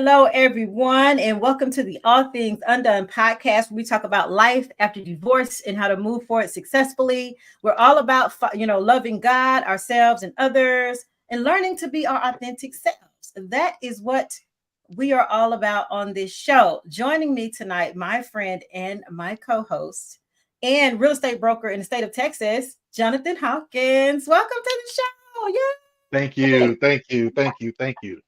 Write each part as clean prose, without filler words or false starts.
Hello, everyone, and welcome to the All Things Undone podcast. Where we talk about life after divorce and how to move forward successfully. We're all about, loving God, ourselves, and others, and learning to be our authentic selves. That is what we are all about on this show. Joining me tonight, my friend and my co-host, and real estate broker in the state of Texas, Jonathan Hawkins. Welcome to the show. Thank Yeah. you, thank you, thank you, thank you.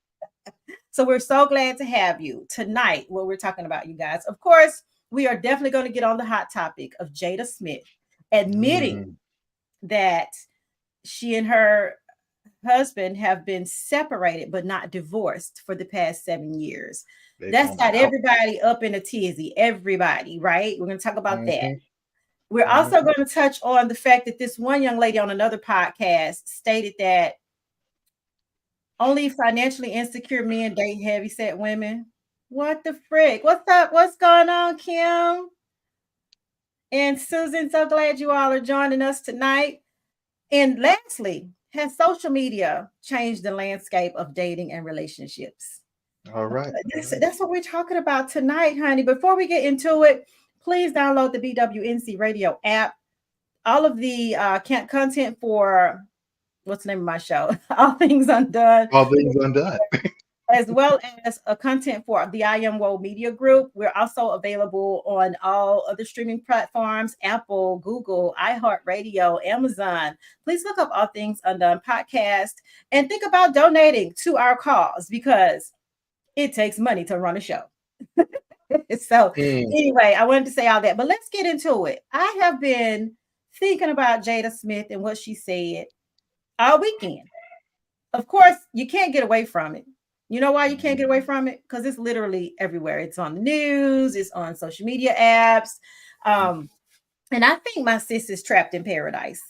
So we're so glad to have you tonight. What we're talking about, you guys. Of course, we are definitely going to get on the hot topic of Jada Smith admitting Mm, that she and her husband have been separated but not divorced for the past 7 years. they've That's gone got out. everybody up in a tizzy. Everybody, right? We're going to talk about that. Hmm. We're also Hmm. going to touch on the fact that this one young lady on another podcast stated that only financially insecure men date heavy set women. What the frick? What's up? What's going on, Kim and Susan? So glad you all are joining us tonight. And lastly, has social media changed the landscape of dating and relationships? All right, all right. That's what we're talking about tonight, honey. Before we get into it, please download the BWNC Radio app. All of the content for what's the name of my show? All Things Undone, All things undone. as well as a content for the I Am Woe Media Group. We're also available on all other streaming platforms: Apple, Google, iHeartRadio, Amazon. Please look up All Things Undone podcast and think about donating to our cause because it takes money to run a show. So, Mm, anyway, I wanted to say all that, but let's get into it. I have been thinking about Jada Smith and what she said all weekend. Of course, you can't get away from it. You know why you can't get away mm, from it? Because it's literally everywhere. It's on the news, it's on social media apps. Um, and I think my sis is trapped in paradise.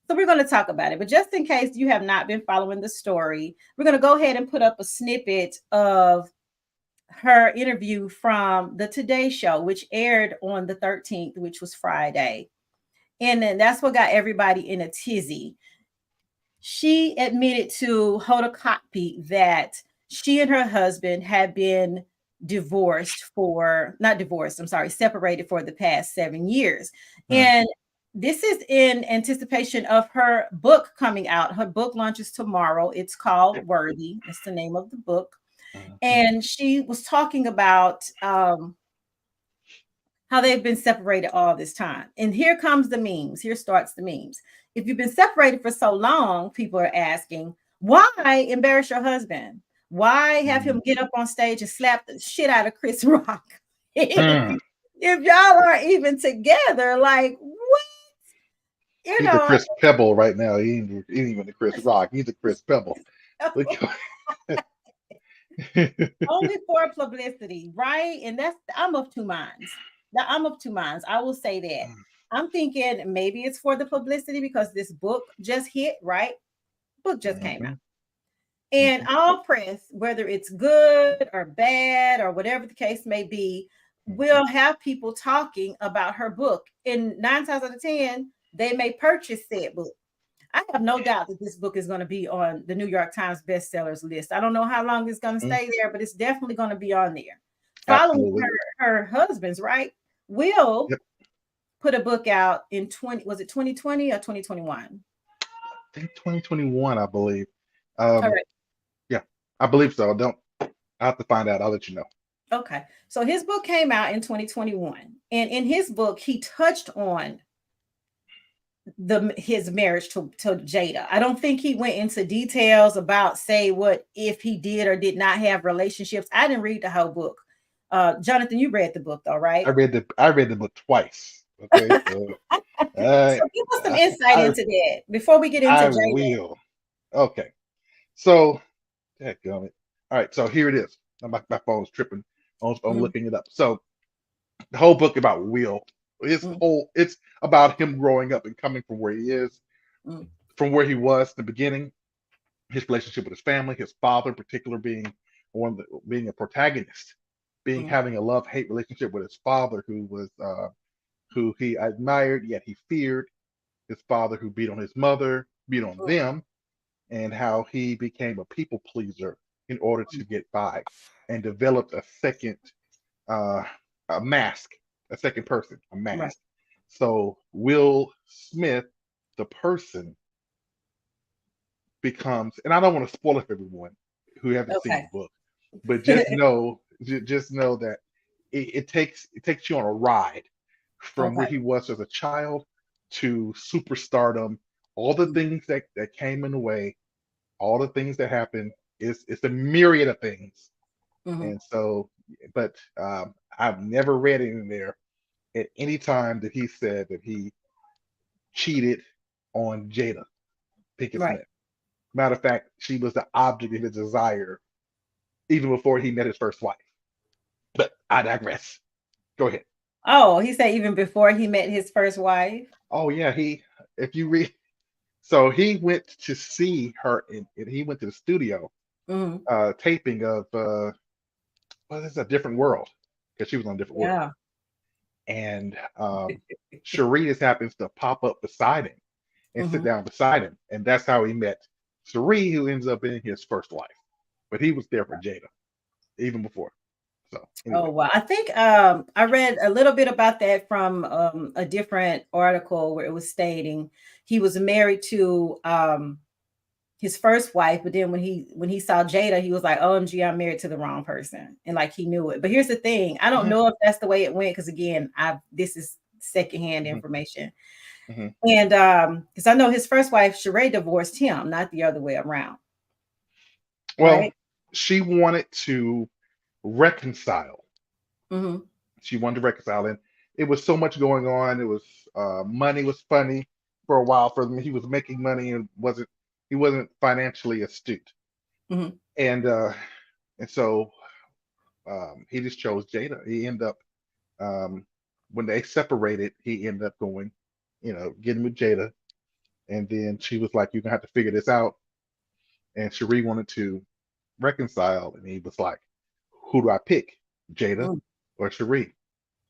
So we're going to talk about it. But just in case you have not been following the story, we're going to go ahead and put up a snippet of her interview from the Today Show, which aired on the 13th, which was Friday. And then that's what got everybody in a tizzy. She admitted to Hoda Kotb that she and her husband had been not divorced, I'm sorry, separated for the past 7 years. mm, And this is in anticipation of her book coming out. Her book launches tomorrow. It's called Worthy. That's the name of the book. mhm. And she was talking about how they've been separated all this time. And here comes the memes. Here starts the memes. If you've been separated for so long, people are asking, why embarrass your husband? Why have him get up on stage and slap the shit out of Chris Rock? Mm. If y'all aren't even together, like what? You He's a know, Chris Pebble right now. He ain't even a Chris Rock. He's a Chris Pebble. Look. only for publicity, right? And that's I'm of two minds. Now I'm of two minds. I will say that. I'm thinking maybe it's for the publicity because this book just hit, right? Book just came out. Mhm, And mhm, all press, whether it's good or bad or whatever the case may be, mhm. will have people talking about her book. And 9 times out of 10, they may purchase said book. I have no doubt that this book is going to be on the New York Times bestsellers list. I don't know how long it's going to Mhm. stay there, but it's definitely going to be on there. Following Absolutely. her husband's, right? Will Yep. put a book out in 20, was it 2020 or 2021? I think 2021, I believe. All Um, right. yeah, I believe so. Don't. I have to find out. I'll let you know. Okay. So his book came out in 2021. And in his book, he touched on the his marriage to Jada. I don't think he went into details about say what if he did or did not have relationships. I didn't read the whole book. Jonathan, you read the book though, right? I read the book twice. Okay, so uh, So give us some I insight I, into that before we get into I Jada. will. Okay, so dadgummit. All right, so here it is. My phone's tripping. I'm Mm, looking it up. So the whole book about Will. mm, It's about him growing up and coming from where he is, mm, from where he was in the beginning, his relationship with his family, his father in particular being a protagonist, being mm, having a love-hate relationship with his father who he admired yet he feared, his father who beat on his mother, beat on mm, them, and how he became a people pleaser in order to get by, and developed a second uh, a mask, a second person, a Right. mask. So Will Smith, the person, becomes, and I don't want to spoil it for everyone who haven't seen Okay. the book, but just know that it takes you on a ride from where Okay. he was as a child to superstardom, all the things that came in the way, all the things that happened. It's a myriad of things. Mhm. And so, but I've never read it in there at any time that he said that he cheated on Jada Pinkett Right. Smith. Matter of fact, she was the object of his desire even before he met his first wife. But I digress. Go ahead. Oh, he said even before he met his first wife. Oh yeah, if you read, so he went to see her he went to the studio Mhm. taping of well, this is a different world because she was on a different world, Yeah. and Cherie just happens to pop up beside him and sit Mhm. down beside him, and that's how he met Cherie, who ends up being his first wife. But he was there for Jada even before. So Oh anyway, wow. I think I read a little bit about that from a different article where it was stating he was married to his first wife, but then when he saw Jada, he was like, "OMG, I'm married to the wrong person," and like he knew it. But here's the thing: I don't hmm know if that's the way it went because again, I this is secondhand hmm information, hmm and because I know his first wife, Sheree, divorced him, not the other way around, well, right? she wanted to reconcile. Mm-hmm. She wanted to reconcile, and it was so much going on. It was money was funny for a while for him. He was making money and he wasn't financially astute, Mm-hmm. and uh, and so he just chose Jada. He ended up um, when they separated, he ended up going, getting with Jada, and then she was like, "You're gonna have to figure this out." And Cherie wanted to reconcile, and he was like, "Who do I pick, Jada or Cherie?"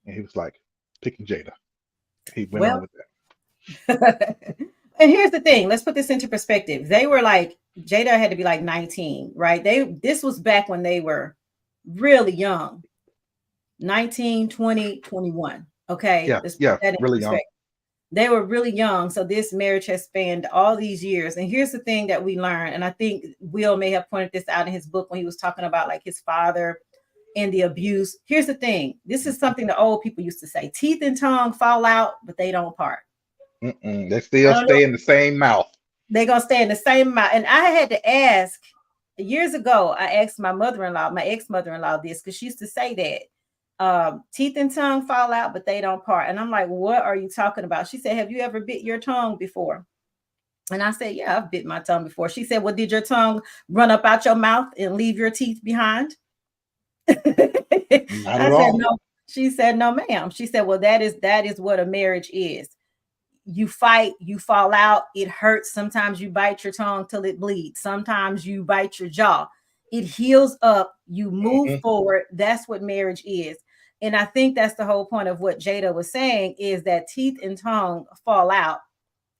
And he was like, "Picking Jada." He went on Well, with that. and here's the thing, let's put this into perspective. They were like Jada had to be like 19, right? This was back when they were really young. 19, 20, 21. Okay, Yeah, let's put yeah, that in really young. perspective. They were really young, so this marriage has spanned all these years. And here's the thing that we learned, and I think Will may have pointed this out in his book when he was talking about like his father and the abuse. Here's the thing, this is Mhm. something the old people used to say: teeth and tongue fall out, but they don't part. Mm-mm. They I still don't know. stay in the same mouth. They're gonna stay in the same amount. And I had to ask years ago, I asked my mother-in-law, my ex-mother-in-law, this because she used to say that teeth and tongue fall out, but they don't part. And I'm like, what are you talking about? She said, have you ever bit your tongue before? And I said, yeah, I've bit my tongue before. She said, well, did your tongue run up out your mouth and leave your teeth behind? Not at I said, all. no. She said, no, ma'am. She said, well, that is what a marriage is. You fight, you fall out, it hurts. Sometimes you bite your tongue till it bleeds. Sometimes you bite your jaw. It heals up, you move hmm forward. That's what marriage is. And I think that's the whole point of what Jada was saying is that teeth and tongue fall out,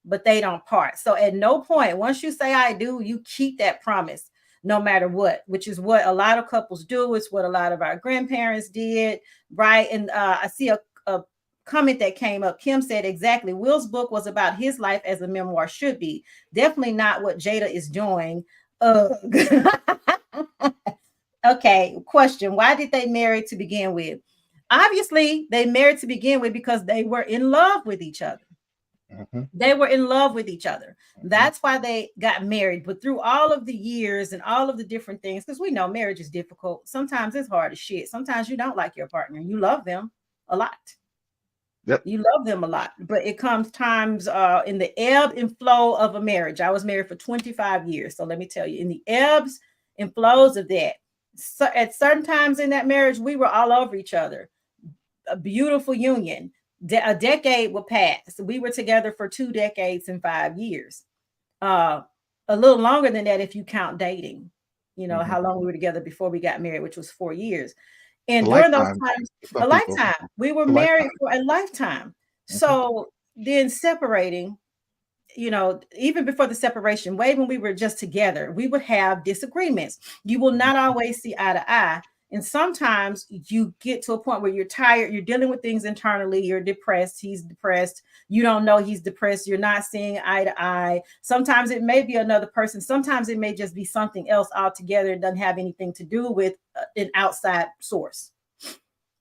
but they don't part. So at no point, once you say I do, you keep that promise no matter what, which is what a lot of couples do. It's what a lot of our grandparents did, right? And I see a comment that came up. Kim said exactly. Will's book was about his life as a memoir should be. Definitely not what Jada is doing. Okay, question. Why did they marry to begin with? Obviously, they married to begin with because they were in love with each other. hmm They were in love with each other. hmm That's why they got married. But through all of the years and all of the different things, because we know marriage is difficult. Sometimes it's hard as shit. Sometimes you don't like your partner. You love them a lot. Yep. You love them a lot. But it comes times in the ebb and flow of a marriage. I was married for 25 years. So let me tell you, in the ebbs and flows of that, so at certain times in that marriage, we were all over each other. A beautiful union. A decade would pass. We were together for 2 decades and 5 years. Uh, a little longer than that if you count dating. You know hmm how long we were together before we got married, which was 4 years. A And during those lifetime times, for some a people. lifetime. We were It's a lifetime. married for a lifetime. hmm So then separating. even before the separation, way when we were just together, we would have disagreements. You will not always see eye to eye. And sometimes you get to a point where you're tired, you're dealing with things internally, you're depressed, he's depressed, you don't know he's depressed, you're not seeing eye to eye. Sometimes it may be another person, sometimes it may just be something else altogether. It doesn't have anything to do with an outside source.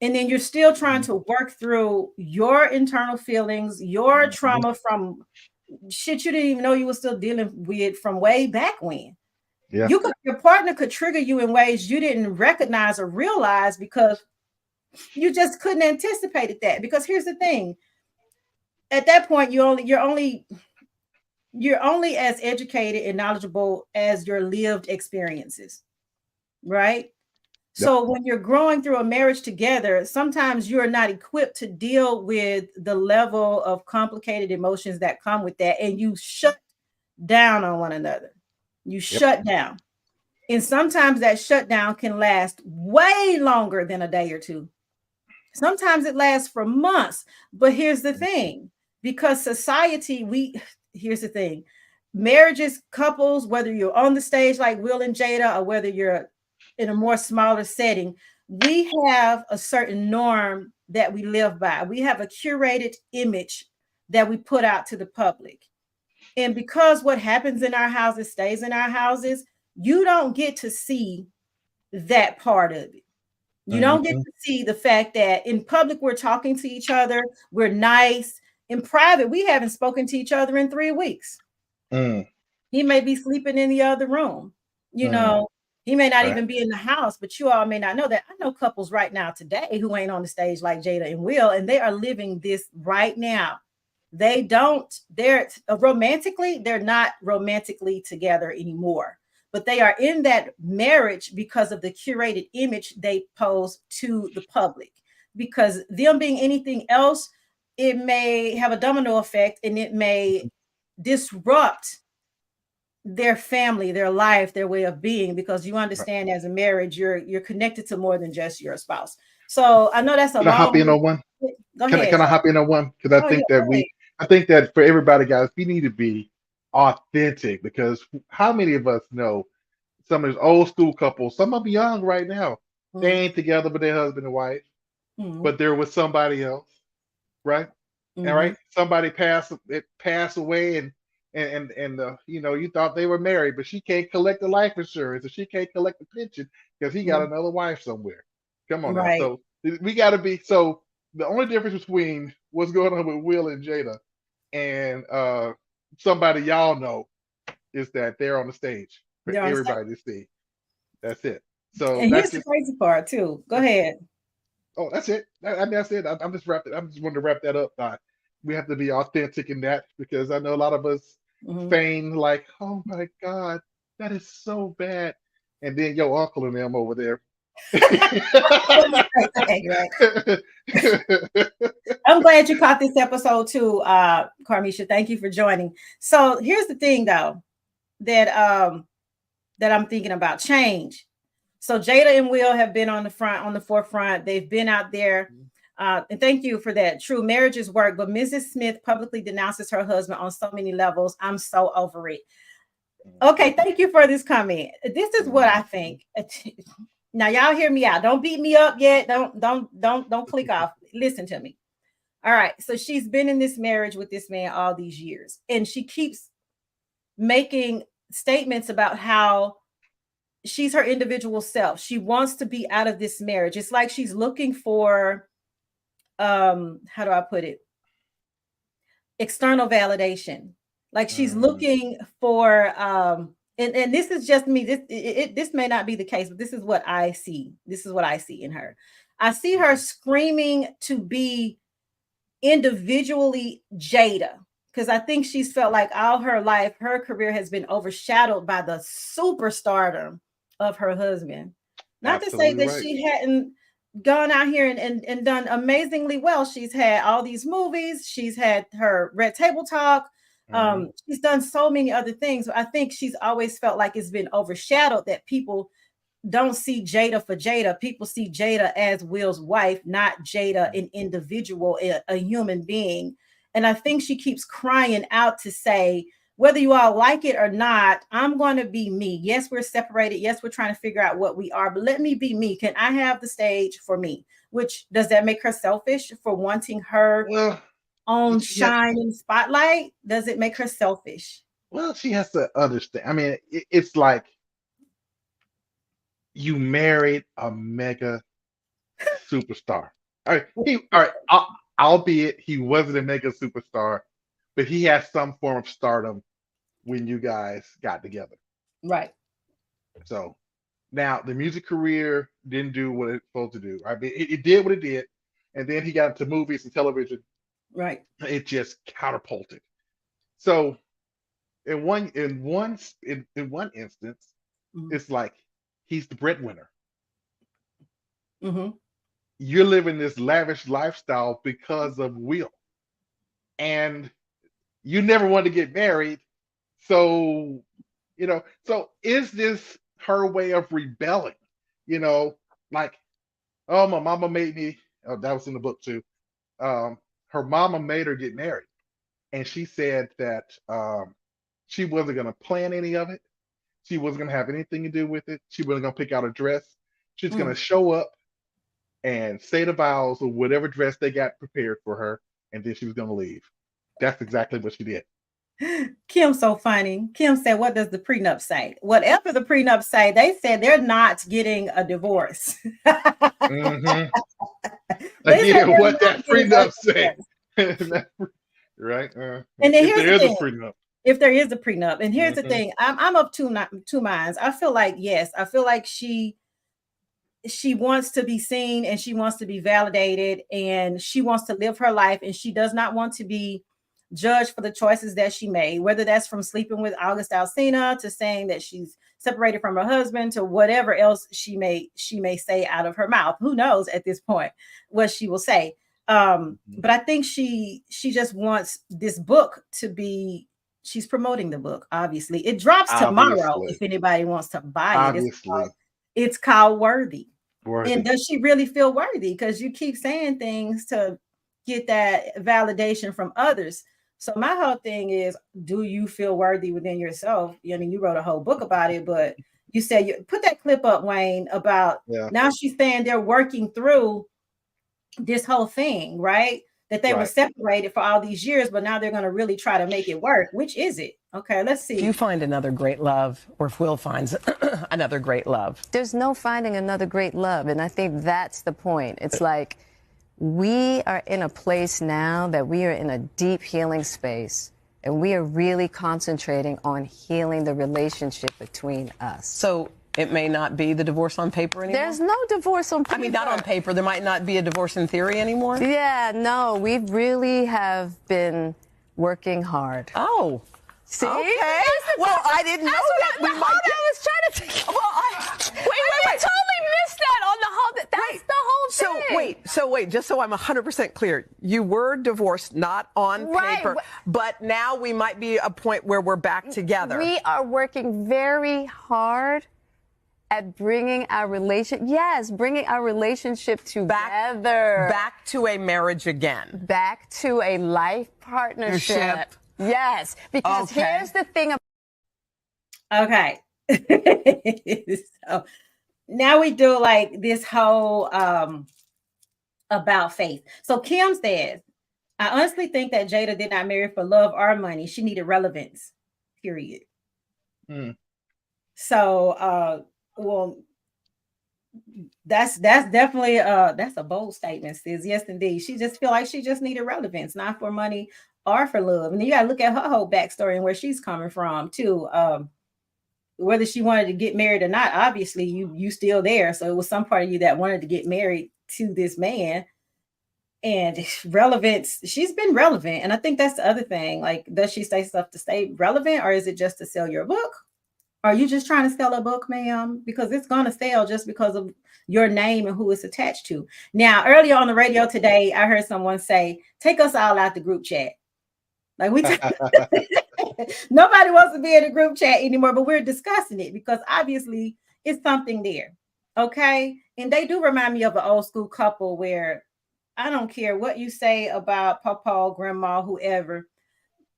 And then you're still trying to work through your internal feelings, your trauma from shit you didn't even know you were still dealing with from way back when. Yeah. Your partner could trigger you in ways you didn't recognize or realize because you just couldn't anticipate that. Because here's the thing: at that point, you're only as educated and knowledgeable as your lived experiences, right? Yep. So when you're growing through a marriage together, sometimes you're not equipped to deal with the level of complicated emotions that come with that, and you shut down on one another. You Yep. shut down. And sometimes that shutdown can last way longer than a day or two. Sometimes it lasts for months. But here's the thing, because society, here's the thing: marriages, couples, whether you're on the stage like Will and Jada, or whether you're in a more smaller setting, we have a certain norm that we live by. We have a curated image that we put out to the public. And because what happens in our houses stays in our houses, you don't get to see that part of it. You don't get Mm-hmm. to see the fact that in public we're talking to each other, we're nice. In private, we haven't spoken to each other in 3 weeks. Mm. He may be sleeping in the other room. You Mm. know, he may not Right. even be in the house, but you all may not know that. I know couples right now today who ain't on the stage like Jada and Will, and they are living this right now. They're not romantically together anymore, but they are in that marriage because of the curated image they pose to the public. Because them being anything else, it may have a domino effect and it may disrupt their family, their life, their way of being, because you Right. understand as a marriage, you're connected to more than just your spouse. So I know that's a Can I hop in long. on one? Go Can I ahead. can I hop in on one? Because Oh yeah, go ahead. I think that for everybody, guys, we need to be authentic. Because how many of us know some of these old school couples? Some of them young right now. They Mhm, ain't together with their husband and wife, mhm, but they're with somebody else, right? And mhm, right, somebody passed away, and you thought they were married, but she can't collect the life insurance, and she can't collect the pension because he got mhm. another wife somewhere. Come on now. Right. So we got to be. So the only difference between what's going on with Will and Jada and somebody y'all know is that they're on the stage for They're on the stage. everybody to see. That's it. So And that's here's the just crazy part too. Go that's ahead. Oh, that's it. I mean, that's it. I'm just wrapping. I'm just wanting to wrap that up. We have to be authentic in that because I know a lot of us Mhm. feign like, oh my God, that is so bad, and then your uncle and them over there. Right. I'm glad you caught this episode too, Carmisha. Thank you for joining. So here's the thing though, that that I'm thinking about: change. So Jada and Will have been on the forefront. They've been out there. And thank you for that. True, marriages work, but Mrs. Smith publicly denounces her husband on so many levels. I'm so over it. Okay, thank you for this comment. This is what I think. Now, y'all hear me out. Don't beat me up yet. Don't click off. Listen to me. All right. So she's been in this marriage with this man all these years, and she keeps making statements about how she's her individual self. She wants to be out of this marriage. It's like she's looking for how do I put it? External validation. Like she's Mm, looking for and this is just me. This may not be the case, but this is what I see. This is what I see in her. I see her screaming to be individually Jada, because I think she's felt like all her life her career has been overshadowed by the superstardom of her husband. Not to say absolutely that right. she hadn't gone out here and done amazingly well. She's had all these movies, she's had her Red Table Talk, Hmm. she's done so many other things. I think she's always felt like it's been overshadowed, that people don't see Jada for Jada. People see Jada as Will's wife, not Jada, an individual, a human being. And I think she keeps crying out to say, whether you all like it or not, I'm going to be me. Yes, we're separated. Yes, we're trying to figure out what we are, but let me be me. Can I have the stage for me? Which, does that make her selfish for wanting her Well, own she has. shine and spotlight? Does it make her selfish? Well, she has to understand. I mean, it's like you married a mega superstar. All right, all right. Albeit he wasn't a mega superstar, but he has some form of stardom when you guys got together. Right. So now the music career didn't do what it's supposed to do. I mean, it did what it did, and then he got into movies and television. Right. It just catapulted. So in one instance, Mm-hmm. it's like he's the breadwinner. Mm-hmm. You're living this lavish lifestyle because of Will, and you never wanted to get married. So, so is this her way of rebelling? You know, like, oh, my mama made me. Oh, that was in the book too. Um, Her mama made her get married, and she said that she wasn't going to plan any of it. She wasn't going to have anything to do with it. She wasn't going to pick out a dress. She's going to show up and say the vows or whatever dress they got prepared for her, and then she was going to leave. That's exactly what she did. Kim's so funny. Kim said, what does the prenup say? Whatever the prenup say, they said they're not getting a divorce. Hmm. They said Again, they're what not that getting a prenup say, divorce. right? And then If here's there the is a thing. prenup. If there is a prenup, and here's the Hmm. thing, I'm of two minds. I feel like, yes, I feel like she wants to be seen and she wants to be validated and she wants to live her life and she does not want to be judged for the choices that she made, whether that's from sleeping with August Alsina to saying that she's separated from her husband to whatever else she may say out of her mouth. Who knows at this point what she will say. But I think she just wants this book to be, she's promoting the book. Obviously it drops tomorrow Obviously, if anybody wants to buy it. obviously, It's called Worthy. And worthy. does she really feel worthy? Because you keep saying things to get that validation from others. So my whole thing is, do you feel worthy within yourself? I mean, you wrote a whole book about it, but you said, you put that clip up, Wayne, about Yeah, now she's saying they're working through this whole thing, right? That they were right. separated for all these years, but now they're going to really try to make it work. Which is it? Okay, let's If you see. find another great love, or if Will finds another great love. There's no finding another great love. And I think that's the point. It's like we are in a place now that we are in a deep healing space. And we are really concentrating on healing the relationship between us. So it may not be the divorce on paper anymore? There's no divorce on paper. I mean, not on paper. There might not be a divorce in theory anymore? Yeah, no, we really have been working hard. Oh. See? Okay. Well, I didn't know that we might get... I was trying to think. Well, I totally missed that on the whole. That's the whole thing. So wait, just so I'm 100% clear. You were divorced, not on Right. paper, but now we might be a point where we're back together. We are working very hard at bringing our bringing our relationship together. Back to a marriage again. Back to a life partnership. Yes, because Okay. here's the thing. Okay. So now we do like this whole about faith. So Kim says, I honestly think that Jada did not marry for love or money. She needed relevance. Period. Hmm. So well, that's definitely that's a bold statement, sis. Yes, indeed. She just feel like she just needed relevance, not for money or for love. And then you gotta look at her whole backstory and where she's coming from too. Whether she wanted to get married or not, obviously you still there. So it was some part of you that wanted to get married to this man. And relevance, she's been relevant. And I think that's the other thing. Like, does she say stuff to stay relevant, or is it just to sell your book? Are you just trying to sell a book, ma'am? Because it's going to sell just because of your name and who it's attached to. Now, earlier on the radio today, I heard someone say, take us all out the group chat. Like nobody wants to be in a group chat anymore, but we're discussing it because obviously it's something there. Okay. And they do remind me of an old school couple where I don't care what you say about Papa, Grandma, whoever.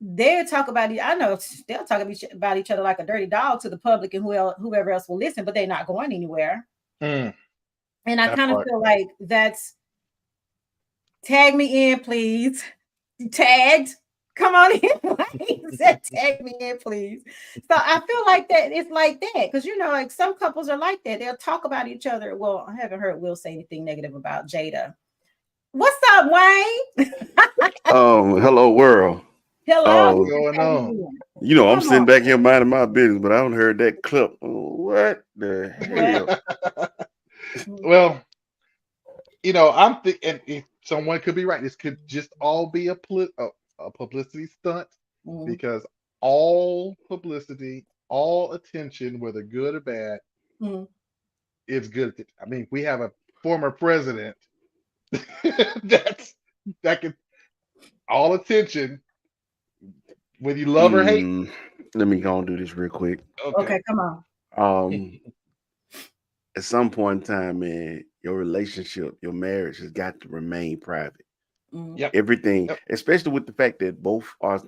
They'll talk about it. I know they'll talk about each other like a dirty dog to the public and whoever else will listen, but they're not going anywhere. Mm, And I that kind of part. feel like that's tag me in, please. Tagged. Come on in. Like he said, tag me in, please. So I feel like that it's like that because like some couples are like that. They'll talk about each other. Well, I haven't heard Will say anything negative about Jada. What's up, Wayne? Hello world. Hello. What's Uh, He said, going tag me on? in. I'm Come sitting on. back here minding my business, but I haven't heard that clip. What the What? hell? Well, I'm thinking if someone could be right. This could just all be a publicity stunt Mm, because all publicity, all attention, whether good or bad, mm. is good. I mean, we have a former president that's that can all attention, whether you love or hate. Mm, Let me go and do this real quick. Okay. Okay, come on. Um, at some point in time, man, your relationship, your marriage has got to remain private. Mm, Yep. Everything, Yep. especially with the fact that both are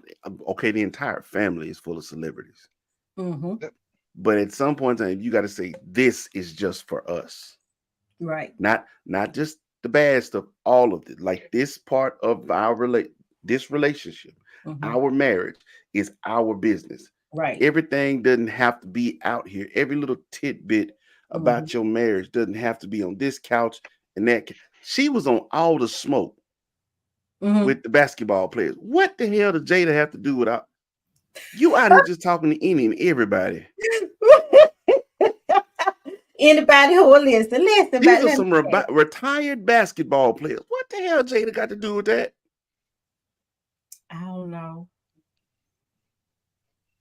okay, the entire family is full of celebrities. mm-hmm. Yep. But at some point in time, you got to say, this is just for us. Right. Not just the bad stuff, all of it. Like this part of this relationship, Mm-hmm. our marriage is our business. Right. Everything doesn't have to be out here. Every little tidbit Mm-hmm. about your marriage doesn't have to be on this couch and that. She was on All the Smoke Mm-hmm. with the basketball players. What the hell did Jada have to do with you out here just talking to any and everybody? Anybody who will listen, These but are let me some say, retired basketball players. What the hell Jada got to do with that? I don't know.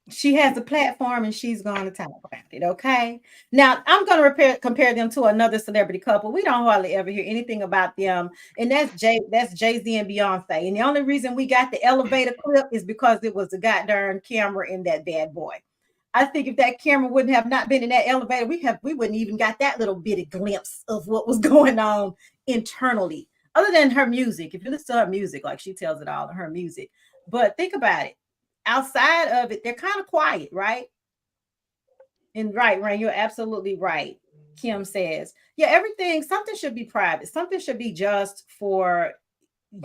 She has a platform and she's going to talk about it. Okay. Now I'm going to compare them to another celebrity couple. We don't hardly ever hear anything about them, and that's Jay-Z and Beyonce. And the only reason we got the elevator clip is because it was a goddamn camera in that bad boy. I think if that camera wouldn't have not been in that elevator, we wouldn't even got that little bitty glimpse of what was going on internally. Other than her music, if you listen to her music, like she tells it all in her music. But think about it. Outside of it, they're kind of quiet, right? And right, you're absolutely right. Kim says, yeah, something should be private. Something should be just for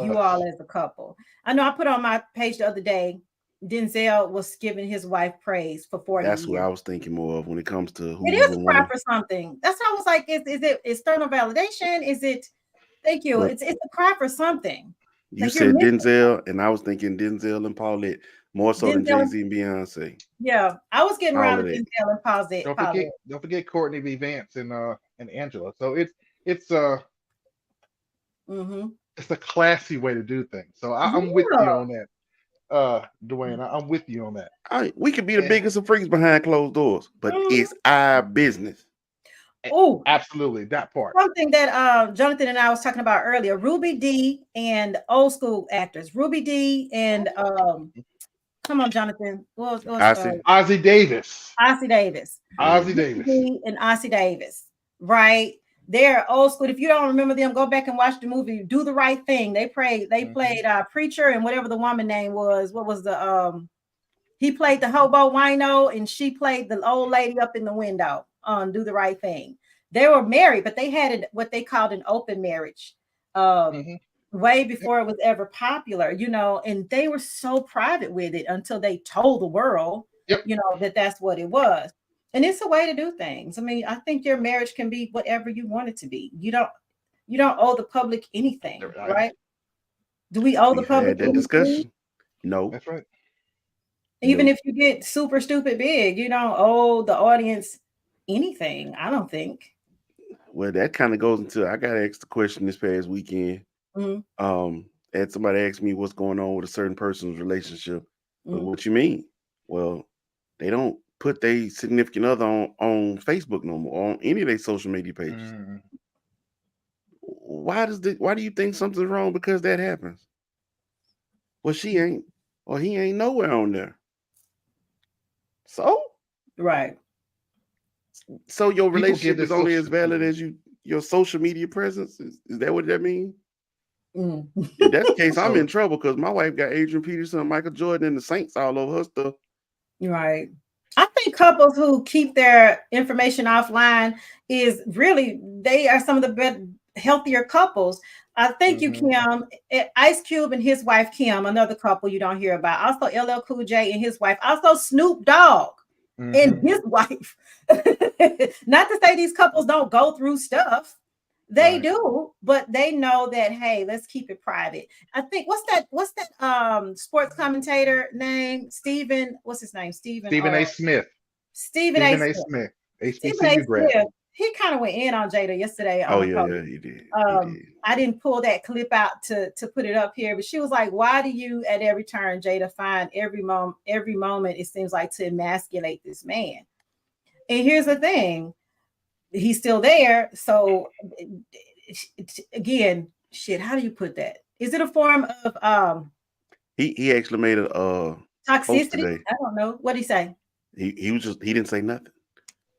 you all Us. as a couple. I know I put on my page the other day, Denzel was giving his wife praise for 40 That's what years. I was thinking more of when it comes to It who you is would a want cry to. for something. That's how I was like, is it external validation? Is it, thank you. But It's a cry for something. you Like you're said missing Denzel, and I was thinking Denzel and Paulette more so than Denzel. Jay-Z and Beyonce. Yeah, I was getting All around of to that. Denzel and Paulette. Don't forget Courtney B. Vance and Angela. So it's Mm-hmm. it's a classy way to do things. So I'm with you Yeah. on that, Dwayne. I'm with you on that. We could be the And, biggest of freaks behind closed doors, but Mhm. it's our business. Oh, absolutely that part. something that Jonathan and I was talking about earlier. Ruby D and old school actors. Ruby D and come on, Jonathan. What was I see. Ozzie Davis. Ossie Davis. Ozzie Mhm. Ruby Davis. D and Ossie Davis. Right? They're old school. If you don't remember them, go back and watch the movie. Do the Right Thing. They Mhm. played preacher and whatever the woman name was. What was the he played the hobo wino and she played the old lady up in the window on Do the Right Thing. They were married, but they had what they called an open marriage Mhm. way Yep. before it was ever popular, and they were so private with it until they told the world, Yep. that that's what it was. And it's a way to do things. I mean, I think your marriage can be whatever you want it to be. You don't owe the public anything, Right. right? Do we owe the We've public had that anything? discussion. No, That's right. Even no. if you get super stupid big, you don't owe the audience anything, I don't think. Well, that kind of goes into I got asked the question this past weekend. Mhm, And somebody asked me what's going on with a certain person's relationship. But mhm. what you mean? Well, they don't put their significant other on Facebook no more, on any of their social media pages. Mm. Why do you think something's wrong because that happens? Well, she ain't, or he ain't nowhere on there. So Right. your People give relationship their is only as social. valid as your social media presence. Is that what that means? Mm. If that's the case, I'm So- in trouble because my wife got Adrian Peterson, Michael Jordan, and the Saints all over her stuff. Right. I think couples who keep their information offline is really, they are some of the better, healthier couples. I think you, Kim, Ice Cube and his wife Kim, another couple you don't hear about. Also LL Cool J and his wife. Also Snoop Dogg and his wife. Not to say these couples don't go through stuff. They Right. do, but they know that, hey, let's keep it private. I think what's that sports commentator name? Stephen, what's his name? Stephen A. Smith. Stephen A. Stephen A. Smith. Smith. Stephen A. HBCU grad. Smith, he kind of went in on Jada yesterday on Oh the yeah, post. yeah, he did. He did. I didn't pull that clip out to put it up here, but she was like, why do you at every turn, Jada, find every moment it seems like to emasculate this man? And here's the thing, he's still there. So again, shit, how do you put that? Is it a form of He actually made a post toxicity? today. I don't know. What did he say? He didn't say nothing.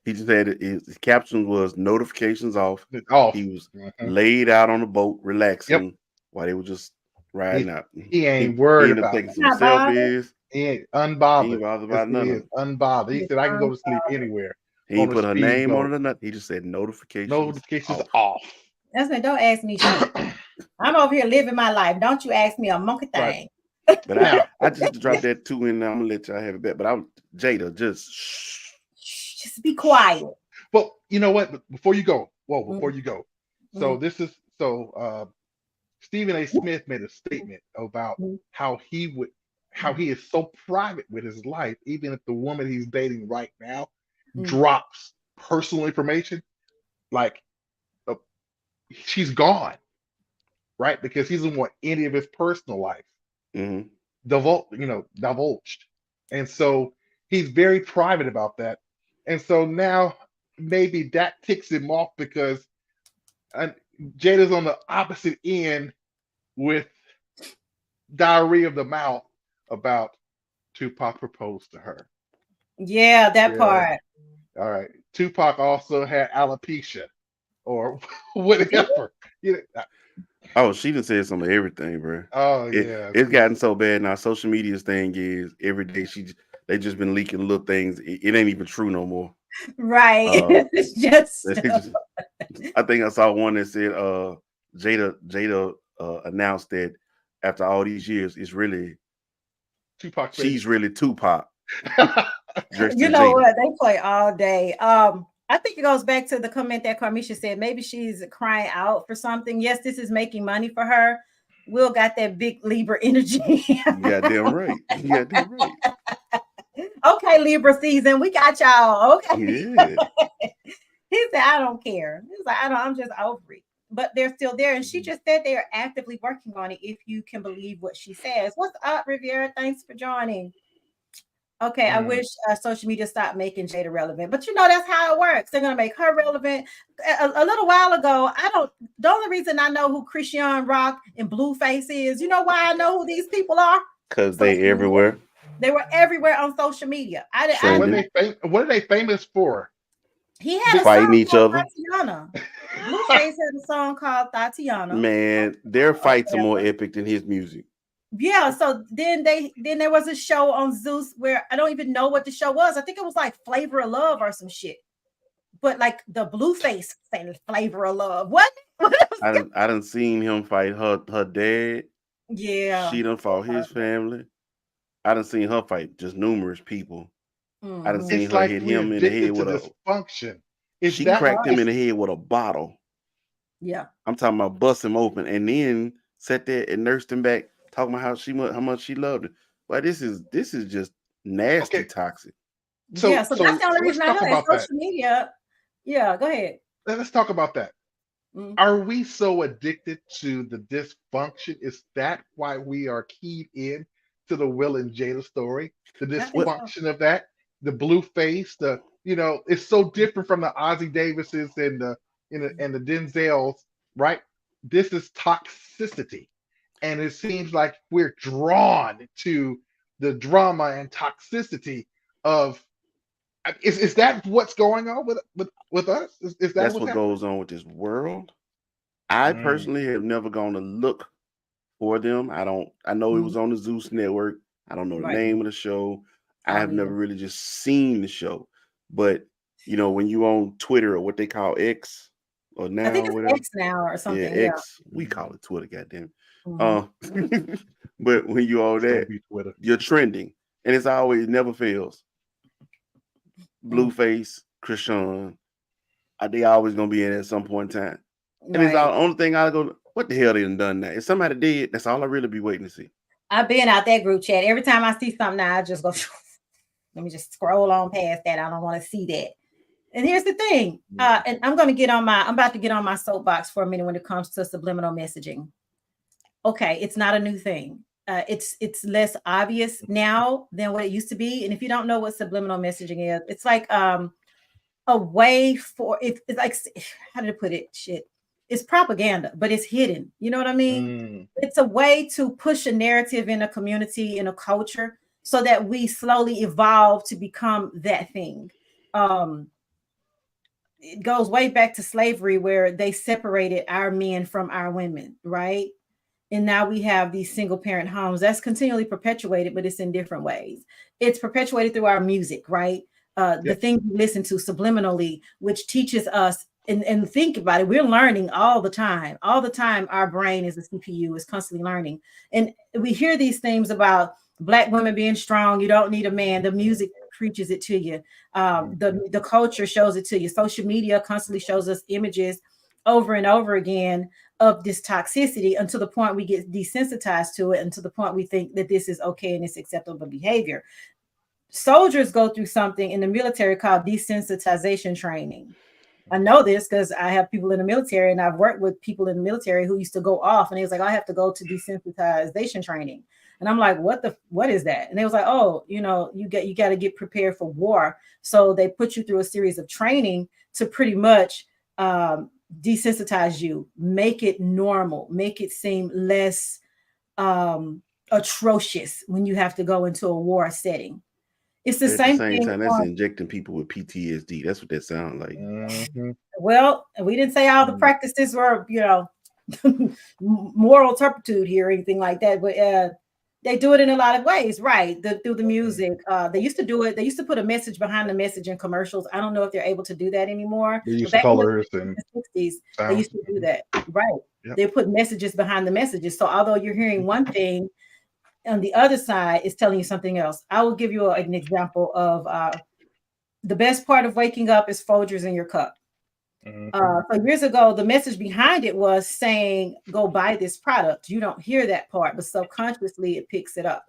He just had his caption was notifications off. Off. He was laid out on the boat, relaxing while they were just riding out. He ain't worried ended up about taking it. some Not bothered. selfies. He ain't He unbothered. ain't bothered Yes, about he none of is it. unbothered. He said, I can go to sleep anywhere. He ain't on a put her name on speedboat. it or nothing. He just said notifications. Notifications off. off. That's me. Don't ask me shit. I'm over here living my life. Don't you ask me a monkey thing. Right. But Now- I just dropped that too in. I'm gonna let y'all have it back. But Jada, just Just be quiet. Well, you know what? Before you go, so this is Stephen A. Smith made a statement about how he is so private with his life, even if the woman he's dating right now drops personal information, like she's gone, right? Because he doesn't want any of his personal life divulged. And so he's very private about that. And so now maybe that ticks him off because Jada's on the opposite end with diarrhea of the mouth about Tupac proposed to her. Yeah, that part. All right. Tupac also had alopecia or whatever. oh, she done said some of everything, bro. Oh yeah. It's gotten so bad now. Social media's thing is every day they just been leaking little things. It ain't even true no more. Right. It's just I think I saw one that said Jada announced that after all these years, it's really Tupac. She's really Tupac. You know what? They play all day. I think it goes back to the comment that Carmisha said. Maybe she's crying out for something. Yes, this is making money for her. Will got that big Libra energy. Goddamn right. Goddamn right. Okay, Libra season. We got y'all. Okay. Yeah. He said, I don't care. He's like, I'm just over it. But they're still there. And she just said they are actively working on it, if you can believe what she says. What's up, Riviera? Thanks for joining. Okay, I wish social media stopped making Jada relevant, but that's how it works. They're gonna make her relevant. A little while ago, the only reason I know who Christian Rock and Blueface is, you know why I know who these people are? Because they everywhere. They were everywhere on social media. What are they famous for? He had a fighting song each called other. Tatiana. Blueface had a song called Tatiana. Man, their fights are more epic than his music. Yeah, so then there was a show on Zeus where I don't even know what the show was. I think it was like Flavor of Love or some shit. But like the Blueface saying Flavor of Love. What? I done seen him fight her dad. Yeah. She done fought his family. I done seen her fight just numerous people. I done seen her hit him in the head with a dysfunction. She cracked him in the head with a bottle. Yeah. I'm talking about bust him open and then sat there and nursed him back. Talking about how much she loved it. But this is just nasty, toxic. So that's the only reason I know that social media. Yeah, go ahead. Let's talk about that. Are we so addicted to the dysfunction? Is that why we are keyed in to the Will and Jada story? The dysfunction of that, the blue face, it's so different from the Ozzie Davises and the Denzels, right? This is toxicity. And it seems like we're drawn to the drama and toxicity of. Is that what's going on with us? Is that what goes on with this world? I personally have never gone to look for them. I know it was on the Zeus network. I don't know the Right. name of the show. I I have don't never either. really just seen the show. But you know, when you on Twitter or what they call X or I now think or it's whatever. X now or Yeah, something. Yeah. X. We call it Twitter, goddamn. Mhm. But when you all It's gonna that, be Twitter. you're trending. And it's always never fails. Blueface, Krishan, they always gonna be in at some point in time. And it's Right. the only thing I go, what the hell they done that? If somebody did, that's all I really be waiting to see. I've been out that group chat. Every time I see something now, I just go, let me just scroll on past that. I don't want to see that. And here's the thing. And I'm about to get on my soapbox for a minute when it comes to subliminal messaging. Okay, it's not a new thing. It's less obvious now than what it used to be. And if you don't know what subliminal messaging is, it's like a way for it's like, how did I put it? Shit. It's propaganda, but it's hidden. You know what I mean? It's a way to push a narrative in a community, in a culture, so that we slowly evolve to become that thing. It goes way back to slavery, where they separated our men from our women, right? And now we have these single parent homes that's continually perpetuated, but it's in different ways. It's perpetuated through our music, right? The things we listen to subliminally, which teaches us, and think about it, we're learning all the time. All the time, our brain is a CPU, is constantly learning. And we hear these things about Black women being strong. You don't need a man. The music preaches it to you. The culture shows it to you. Social media constantly shows us images over and over again of this toxicity, until the point we get desensitized to it, and to the point we think that this is okay and it's acceptable behavior. Soldiers go through something in the military called desensitization training. I know this because I have people in the military, and I've worked with people in the military who used to go off, and he was like, I have to go to desensitization training. And I'm like, what is that? And they was like, oh, you got to get prepared for war. So they put you through a series of training to pretty much desensitize you, make it normal, make it seem less atrocious when you have to go into a war setting. It's the At the same same thing. time, that's injecting people with PTSD. That's what that sounds like. Well, we didn't say all the practices were, moral turpitude here or anything like that, but they do it in a lot of ways, right? Through the music. They used to do it. They used to put a message behind the message in commercials. I don't know if they're able to do that anymore. They use But back in colors the and 60s, they sounds. used to do that, right? Yep. They put messages behind the messages. So although you're hearing one thing, on the other side is telling you something else. I will give you an example of the best part of waking up is Folgers in your cup. So years ago, the message behind it was saying, go buy this product. You don't hear that part, but subconsciously it picks it up.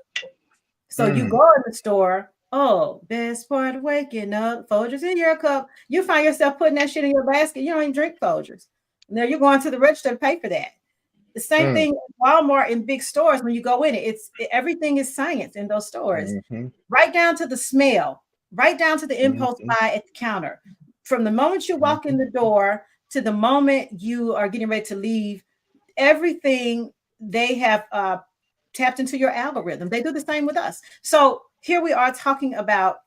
So you go in the store, oh, best part of waking up, Folgers in your cup. You find yourself putting that shit in your basket. You don't even drink Folgers. Now you're going to the register to pay for that. The same thing at Walmart and big stores. When you go in everything is science in those stores, right down to the smell, right down to the impulse buy at the counter. From the moment you walk in the door to the moment you are getting ready to leave, everything they have tapped into your algorithm. They do the same with us. So here we are talking about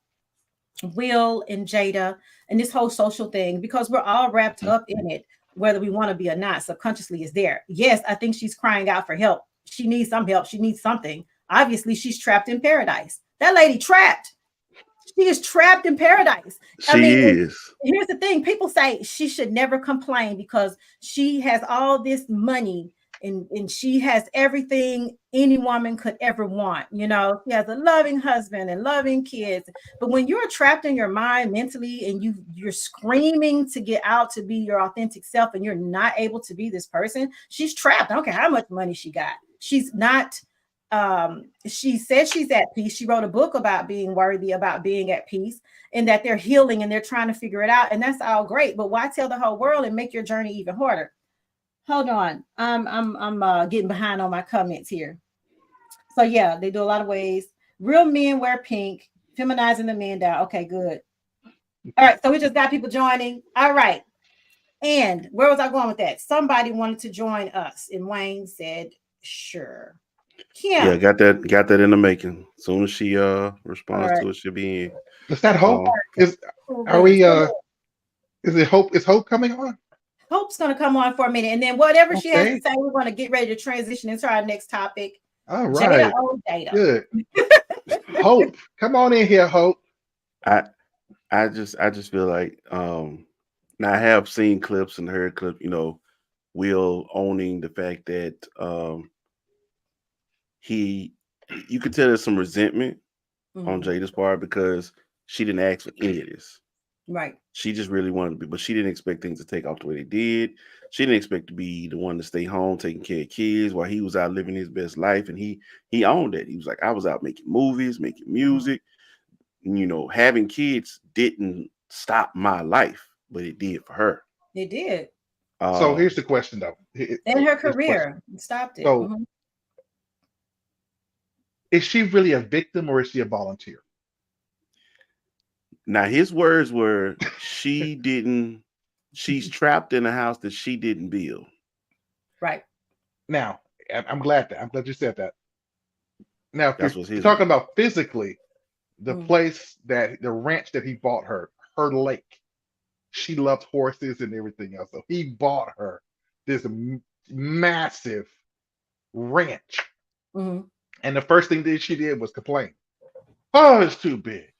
Will and Jada and this whole social thing, because we're all wrapped up in it, whether we want to be or not. Subconsciously is there. Yes, I think she's crying out for help. She needs some help. She needs something. Obviously, she's trapped in paradise. That lady trapped. She is trapped in paradise. She is. Here's the thing. People say she should never complain because she has all this money and she has everything any woman could ever want. She has a loving husband and loving kids. But when you're trapped in your mind mentally and you're screaming to get out to be your authentic self and you're not able to be this person, she's trapped. I don't care how much money she got. She's not. She says she's at peace. She wrote a book about being worthy, about being at peace, and that they're healing and they're trying to figure it out. And that's all great. But why tell the whole world and make your journey even harder? Hold on. I'm getting behind on my comments here. So yeah, they do a lot of ways. Real men wear pink, feminizing the men down. Okay, good. All right, so we just got people joining. All right. And where was I going with that? Somebody wanted to join us, and Wayne said, sure. Kim. Yeah, got that in the making. As soon as she responds to it, she'll be in. Is that Hope? Is it Hope? Is Hope coming on? Hope's going to come on for a minute, and then whatever she has to Okay. say, we're going to get ready to transition into our next topic. All Jada right. or Data. Good. Hope, come on in here, Hope. I just feel like now I have seen clips and heard clips, Will owning the fact that you could tell there's some resentment on Jada's part because she didn't ask for any of this. Right. She just really wanted to be, but she didn't expect things to take off the way they did. She didn't expect to be the one to stay home taking care of kids while he was out living his best life. And he owned it. He was like, I was out making movies, making music. Having kids didn't stop my life, but it did for her. It did. So here's the question, though. In her career, stopped it. So, is she really a victim or is she a volunteer? Now, his words were, she's trapped in a house that she didn't build. Right. Now, I'm glad you said that. Now, if you're his talking about physically, the the ranch that he bought her lake, she loved horses and everything else. So he bought her this massive ranch. And the first thing that she did was complain. Oh, it's too big.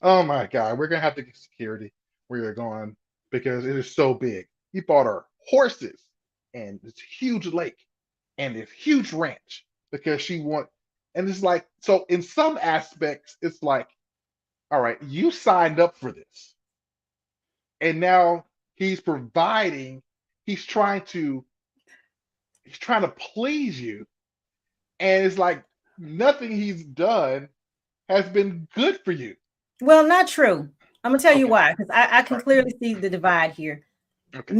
Oh my God, we're going to have to get security where you're going because it is so big. He bought her horses and this huge lake and this huge ranch because and it's like, so in some aspects, it's like, all right, you signed up for this. And now he's providing, he's trying to please you. And it's like nothing he's done has been good for you. Well, not true. I'm gonna tell you why, because I can clearly see the divide here. Okay.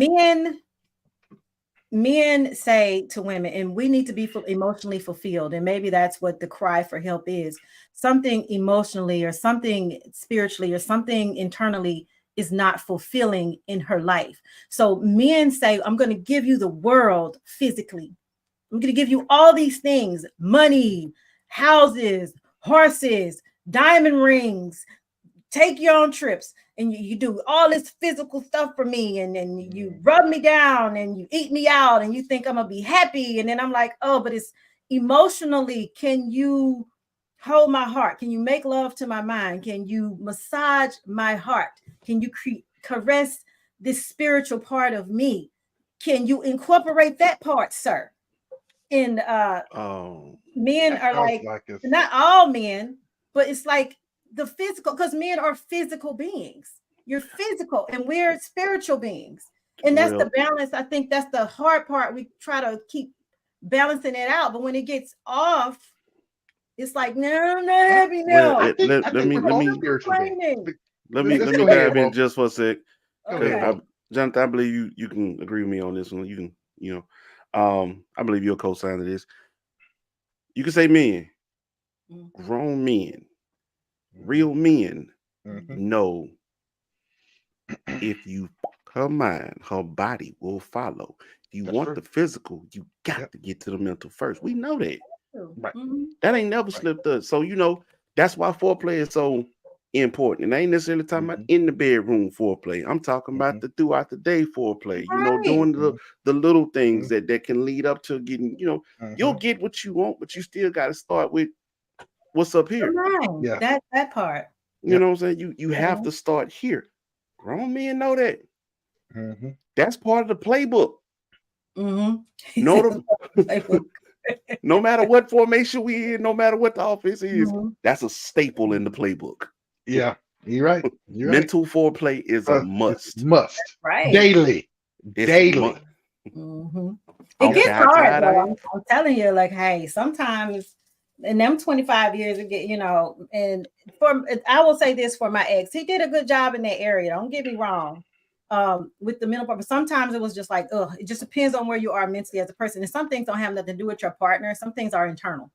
Men say to women, and we need to be emotionally fulfilled, and maybe that's what the cry for help is. Something emotionally or something spiritually or something internally is not fulfilling in her life. So men say, I'm going to give you the world physically. I'm going to give you all these things: money, houses, horses, diamond rings, take your own trips, and you do all this physical stuff for me, and then you rub me down and you eat me out and you think I'm gonna be happy. And then I'm like, oh, but it's emotionally, can you hold my heart? Can you make love to my mind? Can you massage my heart? Can you caress this spiritual part of me? Can you incorporate that part, sir? And men are like not all men, but it's like the physical, because men are physical beings. You're physical and we're spiritual beings. And that's the balance. I think that's the hard part. We try to keep balancing it out, but when it gets off, it's like, no, I'm not happy now. Let me dive in just for a sec. Okay. Jonathan, I believe you can agree with me on this one. You can, I believe you'll co-sign to this. You can say men, grown men, real men know if you her mind, her body will follow. If you want the physical, you got to get to the mental first. We know that. Right. That ain't never slipped us. So that's why foreplay is so important. And I ain't necessarily talking about in the bedroom foreplay. I'm talking about the throughout the day foreplay. Doing the little things that can lead up to getting. You'll get what you want, but you still got to start with what's up here. Yeah, that part. You know what I'm saying? You have to start here. Grown men know that. That's part of the playbook. No matter what formation we in, no matter what the offense is, that's a staple in the playbook. Yeah, you're right. Mental foreplay is a must. Right. Daily. It gets hard, though. I'm telling you, like, hey, sometimes in them 25 years, and I will say this for my ex, he did a good job in that area. Don't get me wrong. With the mental part, but sometimes it was just like, it just depends on where you are mentally as a person. And some things don't have nothing to do with your partner. Some things are internal.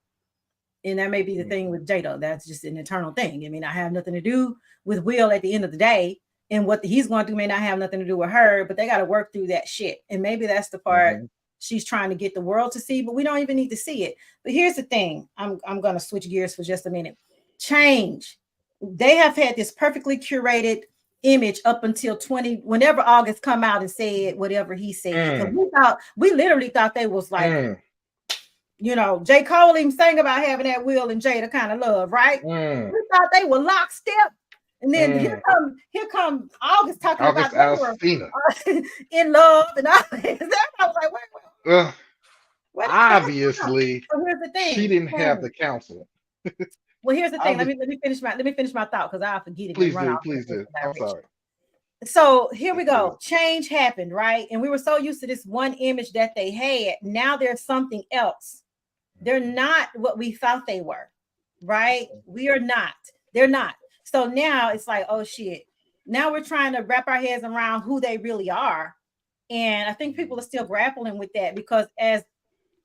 And that may be the thing with Jada. That's just an internal thing. I mean, I have nothing to do with Will at the end of the day. And what he's going to do may not have nothing to do with her, but they got to work through that shit. And maybe that's the part she's trying to get the world to see, but we don't even need to see it. But here's the thing. I'm going to switch gears for just a minute. Change. They have had this perfectly curated image up until whenever August come out and said whatever he said. Because we literally thought they was like, you know, J. Cole even sang about having that Will and Jada kind of love, right? We thought they were lockstep. And then here come August talking about they were in love and all that. I was like, wait. Obviously, so here's the thing. She didn't have the counsel. Well, here's the thing. Let me finish my thought because I'll forget it. Please do. I'm sorry. So here we go. Change happened, right? And we were so used to this one image that they had. Now there's something else. They're not what we thought they were, right? We are not. They're not. So now it's like, oh shit. Now we're trying to wrap our heads around who they really are. And I think people are still grappling with that because as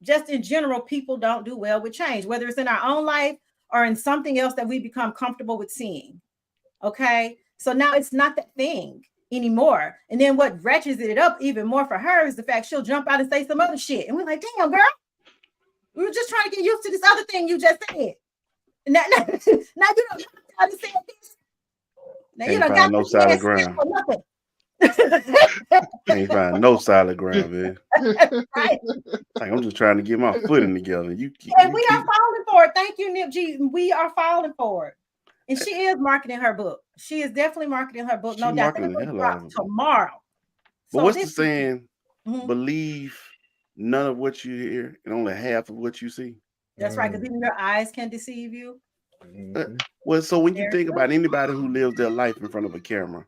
just in general, people don't do well with change, whether it's in our own life or in something else that we become comfortable with seeing. Okay. So now it's not that thing anymore. And then what ratchets it up even more for her is the fact she'll jump out and say some other shit. And we're like, damn, girl, we were just trying to get used to this other thing you just said. Now you don't have to say this. Now you don't got no solid ground. Ain't find no solid ground, man. Right. Like I'm just trying to get my footing together. We are falling for it. Thank you, Nip G. We are falling for it. And she is marketing her book. She is definitely marketing her book. No doubt. That book drops tomorrow. But what's the saying? Believe none of what you hear and only half of what you see. That's right, because even your eyes can deceive you. Well, so when you think about anybody who lives their life in front of a camera,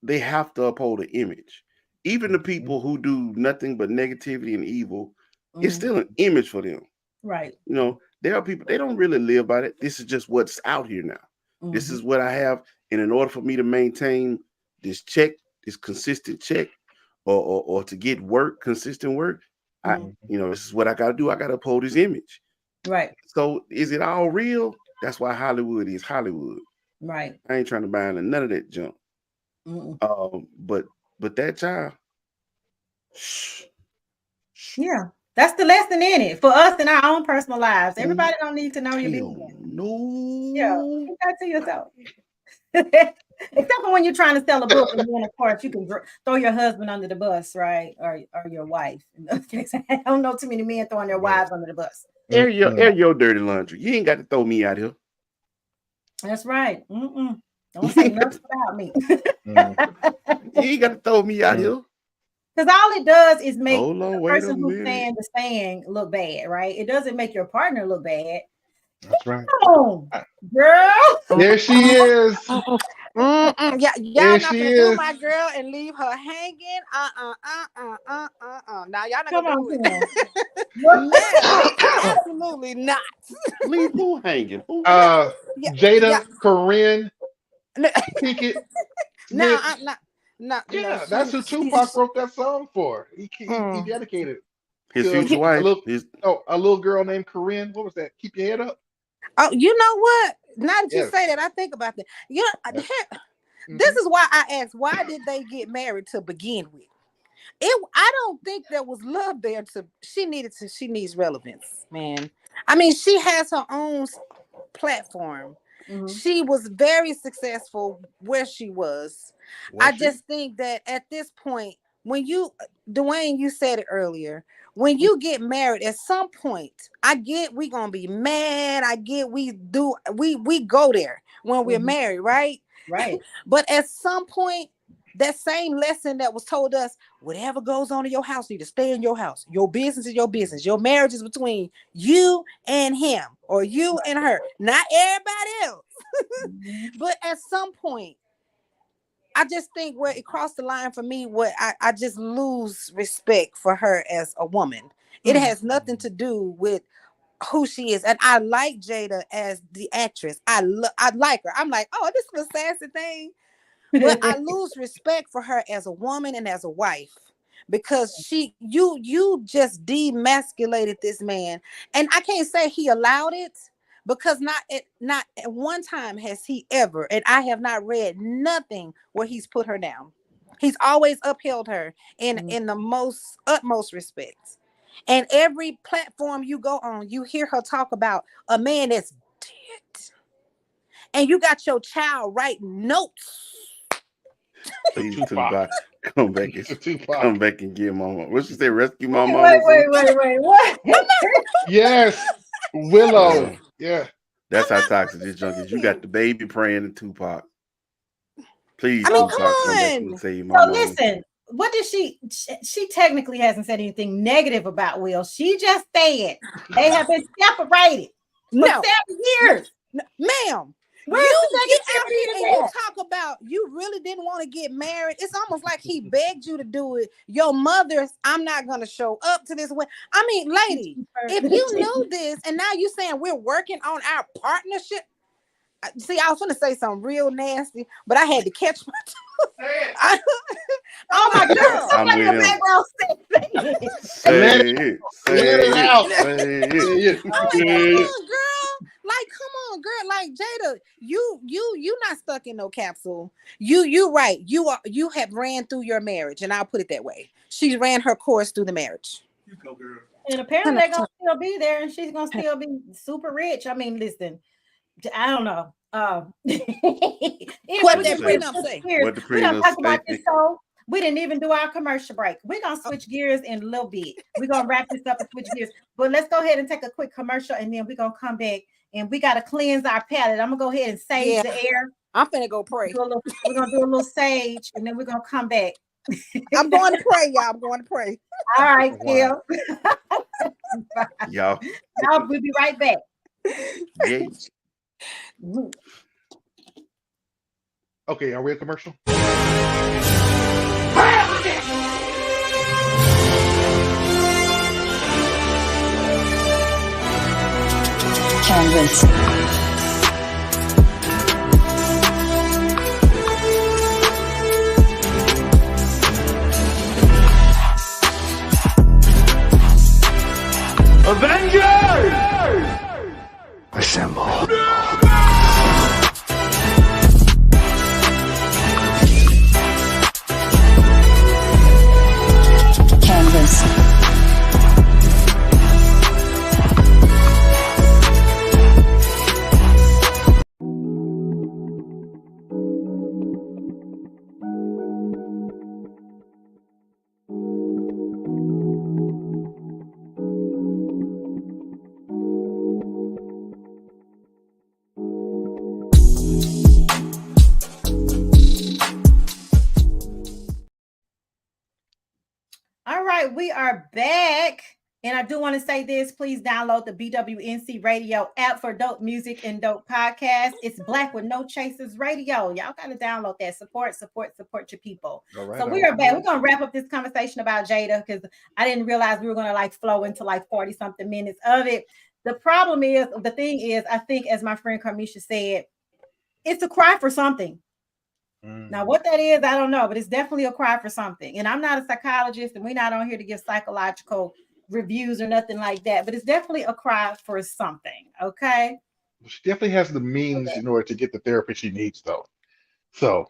they have to uphold an image. Even the people who do nothing but negativity and evil, it's still an image for them. Right. You know, there are people, they don't really live by it. This is just what's out here now. This is what I have. And in order for me to maintain this check, this consistent check, or to get work, consistent work, this is what I got to do. I got to uphold this image. Right. So is it all real? That's why Hollywood is Hollywood. Right. I ain't trying to buy into none of that junk. But that child. Yeah. That's the lesson in it for us in our own personal lives. Everybody don't need to know your business. No. Yeah, keep that to yourself. Except for when you're trying to sell a book, and then of course you can throw your husband under the bus, right? Or your wife. I don't know too many men throwing their wives under the bus. Air your dirty laundry. You ain't got to throw me out here. That's right. Don't say nothing about me. You ain't got to throw me out here. Because all it does is make the person who's saying the saying look bad, right? It doesn't make your partner look bad. That's right. Oh, girl. There she is. Yeah, y'all not gonna do my girl and leave her hanging. Now y'all not gonna do it. No, absolutely not. Leave who hanging? Jada, Corinne, Pickett. No, that's who Tupac wrote that song for. He dedicated his future wife. A little girl named Corinne. What was that? Keep your head up. Oh, you know what? Now that you say that, I think about that. This is why I asked, why did they get married to begin with? I don't think there was love there. She needs relevance, man. I mean, she has her own platform. She was very successful where she was. I just think that at this point, Dwayne, you said it earlier, when you get married, at some point, I get we gonna be mad. I get we go there when we're married, right? Right. But at some point, that same lesson that was told us, whatever goes on in your house, need to stay in your house. Your business is your business. Your marriage is between you and him, or you and her, not everybody else. But at some point, I just think where it crossed the line for me, where I just lose respect for her as a woman. It has nothing to do with who she is. And I like Jada as the actress. I like her. I'm like, oh, this is a sassy thing. But I lose respect for her as a woman and as a wife, because you just demasculated this man. And I can't say he allowed it, because not at one time has he ever, and I have not read nothing where he's put her down. He's always upheld her in the utmost respect. And every platform you go on, you hear her talk about a man that's dead. And you got your child writing notes Please, Tupac. Tupac, come back It's a and Tupac. get mama. What she say? Rescue my mama. Wait, what? Yes, Willow. Yeah. That's how toxic this junk is. You got the baby praying to Tupac. Please, I mean, Tupac, come come back on. and save my So mama. listen, what did she technically hasn't said anything negative about Will. She just said they have been separated for No, 7 years. ma'am. Where's You the get out negativity here in and you that? talk about you really didn't want to get married. It's almost like he begged you to do it. Your mother's, I'm not gonna show up to this. I mean, lady, if you know this and now you saying we're working on our partnership. See, I was gonna say something real nasty, but I had to catch my tongue. Oh my God! God. Somebody in I'm the with him. background said Say Let it. Let Say it out. Say it. Yeah, I'm like, come on, girl. Like, come on, girl. Like, Jada, you not stuck in no capsule. You right. You have ran through your marriage, and I'll put it that way. She ran her course through the marriage. and apparently they're gonna still be there, and she's gonna still be super rich. I mean, listen, I don't know. Anyway, What we that can prenup switch say? gears. What the We don't prenup talk about say? this show. We didn't even do our commercial break. We're gonna switch gears in a little bit. We're gonna wrap this up and switch gears. But let's go ahead and take a quick commercial, and then we're gonna come back and we gotta cleanse our palate. I'm gonna go ahead and sage Yeah. the air. I'm finna go pray. We're gonna do a little sage, and then we're gonna come back. I'm going to pray, y'all. I'm going to pray. All right, Wow. Phil. Y'all. We'll be right back. Yeah. Okay, are we a commercial? Canvas. Assemble. Canvas. All right, we are back. And I do want to say this, please download the BWNC radio app for dope music and dope podcasts. It's Black with No Chasers Radio. Y'all got to download that. Support your people. All right. So we are back. We're going to wrap up this conversation about Jada because I didn't realize we were going to like flow into like 40 something minutes of it. The thing is, I think as my friend Carmisha said, it's a cry for something. Now, what that is, I don't know, but it's definitely a cry for something. And I'm not a psychologist, and we're not on here to give psychological reviews or nothing like that, but it's definitely a cry for something. Okay. She definitely has the means in order to get the therapy she needs, though. So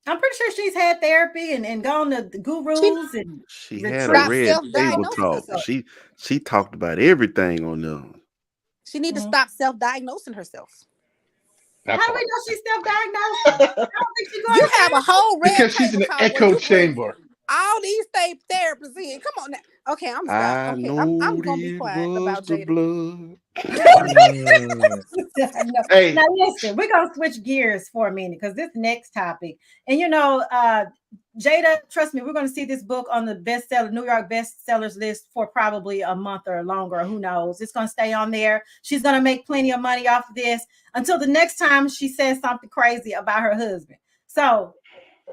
I'm pretty sure she's had therapy and gone to the gurus and She had a retreats. red table self-diagnosing talk. herself. She talked about everything on them. She need to stop self-diagnosing herself. How do we know she's self-diagnosed? I don't think she's going You to have a whole red because she's in table an talk where echo you bring chamber. all these therapists in. Come on now. Okay, I'm I stopped. Okay, know I'm gonna be it quiet was about the Jada. blood. No. Hey. Now listen, we're gonna switch gears for a minute because this next topic, and Jada, trust me, we're gonna see this book on the New York bestsellers list for probably a month or longer. Who knows? It's gonna stay on there. She's gonna make plenty of money off of this until the next time she says something crazy about her husband. So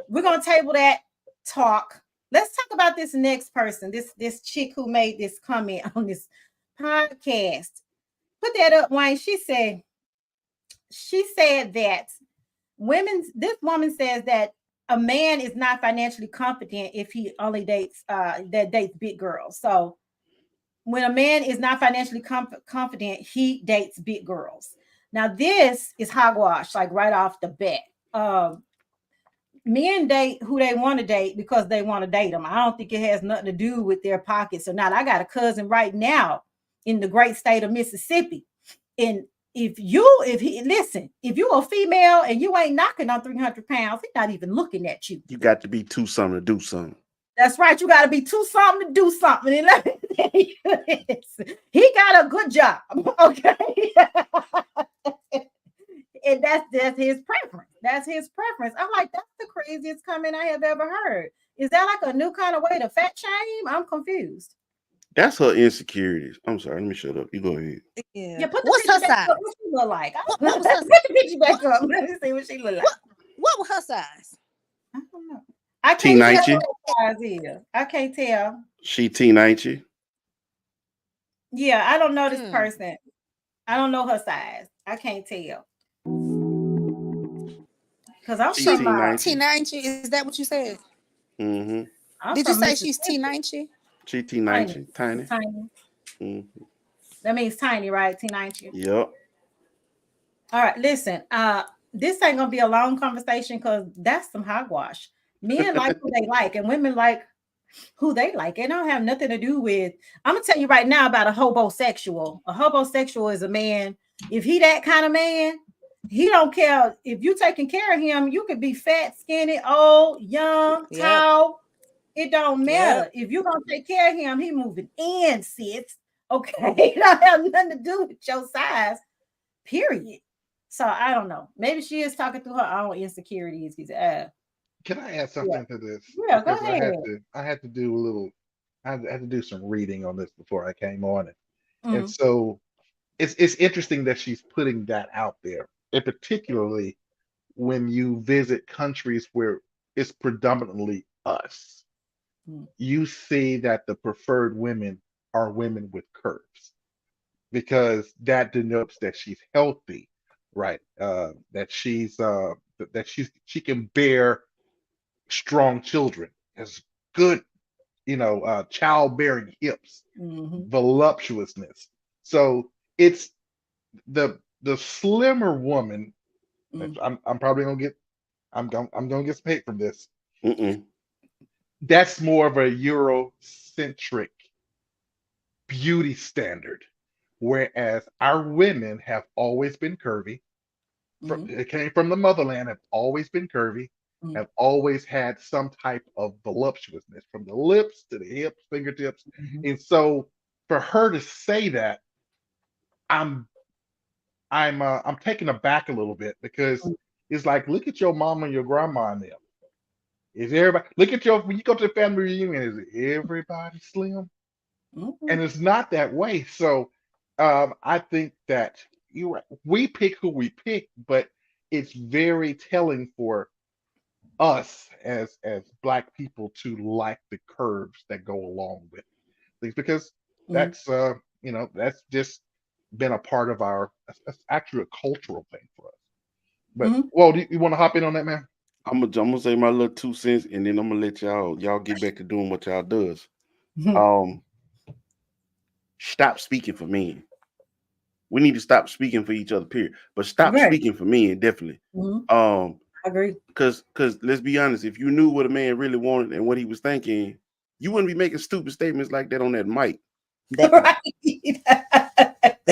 we're gonna table that talk. Let's talk about this next person, this chick who made this comment on this podcast. Put that up, Wayne. She said that this woman says that a man is not financially confident if he only dates big girls. So when a man is not financially confident, he dates big girls. Now this is hogwash, like right off the bat. Men date who they want to date because they want to date them. I don't think it has nothing to do with their pockets or not. I got a cousin right now in the great state of Mississippi, and if you a female and you ain't knocking on 300 pounds, he's not even looking at you. You got to be too something to do something. That's right. You got to be too something to do something. And let me tell you this, he got a good job. Okay. And that's his preference. That's his preference. I'm like, that's the craziest comment I have ever heard. Is that like a new kind of way to fat shame? I'm confused. That's her insecurities. I'm sorry. Let me shut up. You go ahead. Yeah. Put the What's picture her back size? up. What she look like? What was her Put the picture back up. Let me see what she look like. What was her size? I don't know. I can't tell T90. what her size is. I can't tell. She T90. Yeah, I don't know this person. I don't know her size. I can't tell. Because I'm She from T90. Is that what you said? Mm-hmm. Did you say she's T90? She T90. Tiny. Mm-hmm. That means tiny, right? T90. Yep. All right, listen. This ain't gonna be a long conversation because that's some hogwash. Men like who they like, and women like who they like. It don't have nothing to do with. I'm gonna tell you right now about a hobosexual. A hobosexual is a man. If he that kind of man, he don't care if you taking care of him. You could be fat, skinny, old, young, tall. It don't matter. If you gonna take care of him, he moving in, sis. Okay, it don't have nothing to do with your size. Period. So I don't know. Maybe she is talking through her own insecurities. Can I add something to this? Yeah, go Because ahead. I had to do a little. I had to do some reading on this before I came on it, and so it's interesting that she's putting that out there, and particularly when you visit countries where it's predominantly us, you see that the preferred women are women with curves, because that denotes that she's healthy, right? That she can bear strong children, has good, childbearing hips, voluptuousness. So it's the slimmer woman. I'm probably gonna get I'm gonna get some hate from this. That's more of a Eurocentric beauty standard, whereas our women have always been curvy. It came from the motherland, have always been curvy, have always had some type of voluptuousness from the lips to the hips, fingertips. And so for her to say that, I'm taken aback a little bit, because it's like, look at your mama and your grandma and them. Is everybody, look at when you go to the family reunion, is everybody slim? And it's not that way. So I think that we pick who we pick, but it's very telling for us as Black people to like the curves that go along with things, because that's that's just been a part of that's actually a cultural thing for us. But well, do you want to hop in on that, man? I'm gonna say my little 2 cents, and then I'm gonna let y'all get back to doing what y'all does. Stop speaking for men. We need to stop speaking for each other, period. But stop speaking for men, definitely. I agree. Because let's be honest, if you knew what a man really wanted and what he was thinking, you wouldn't be making stupid statements like that on that mic.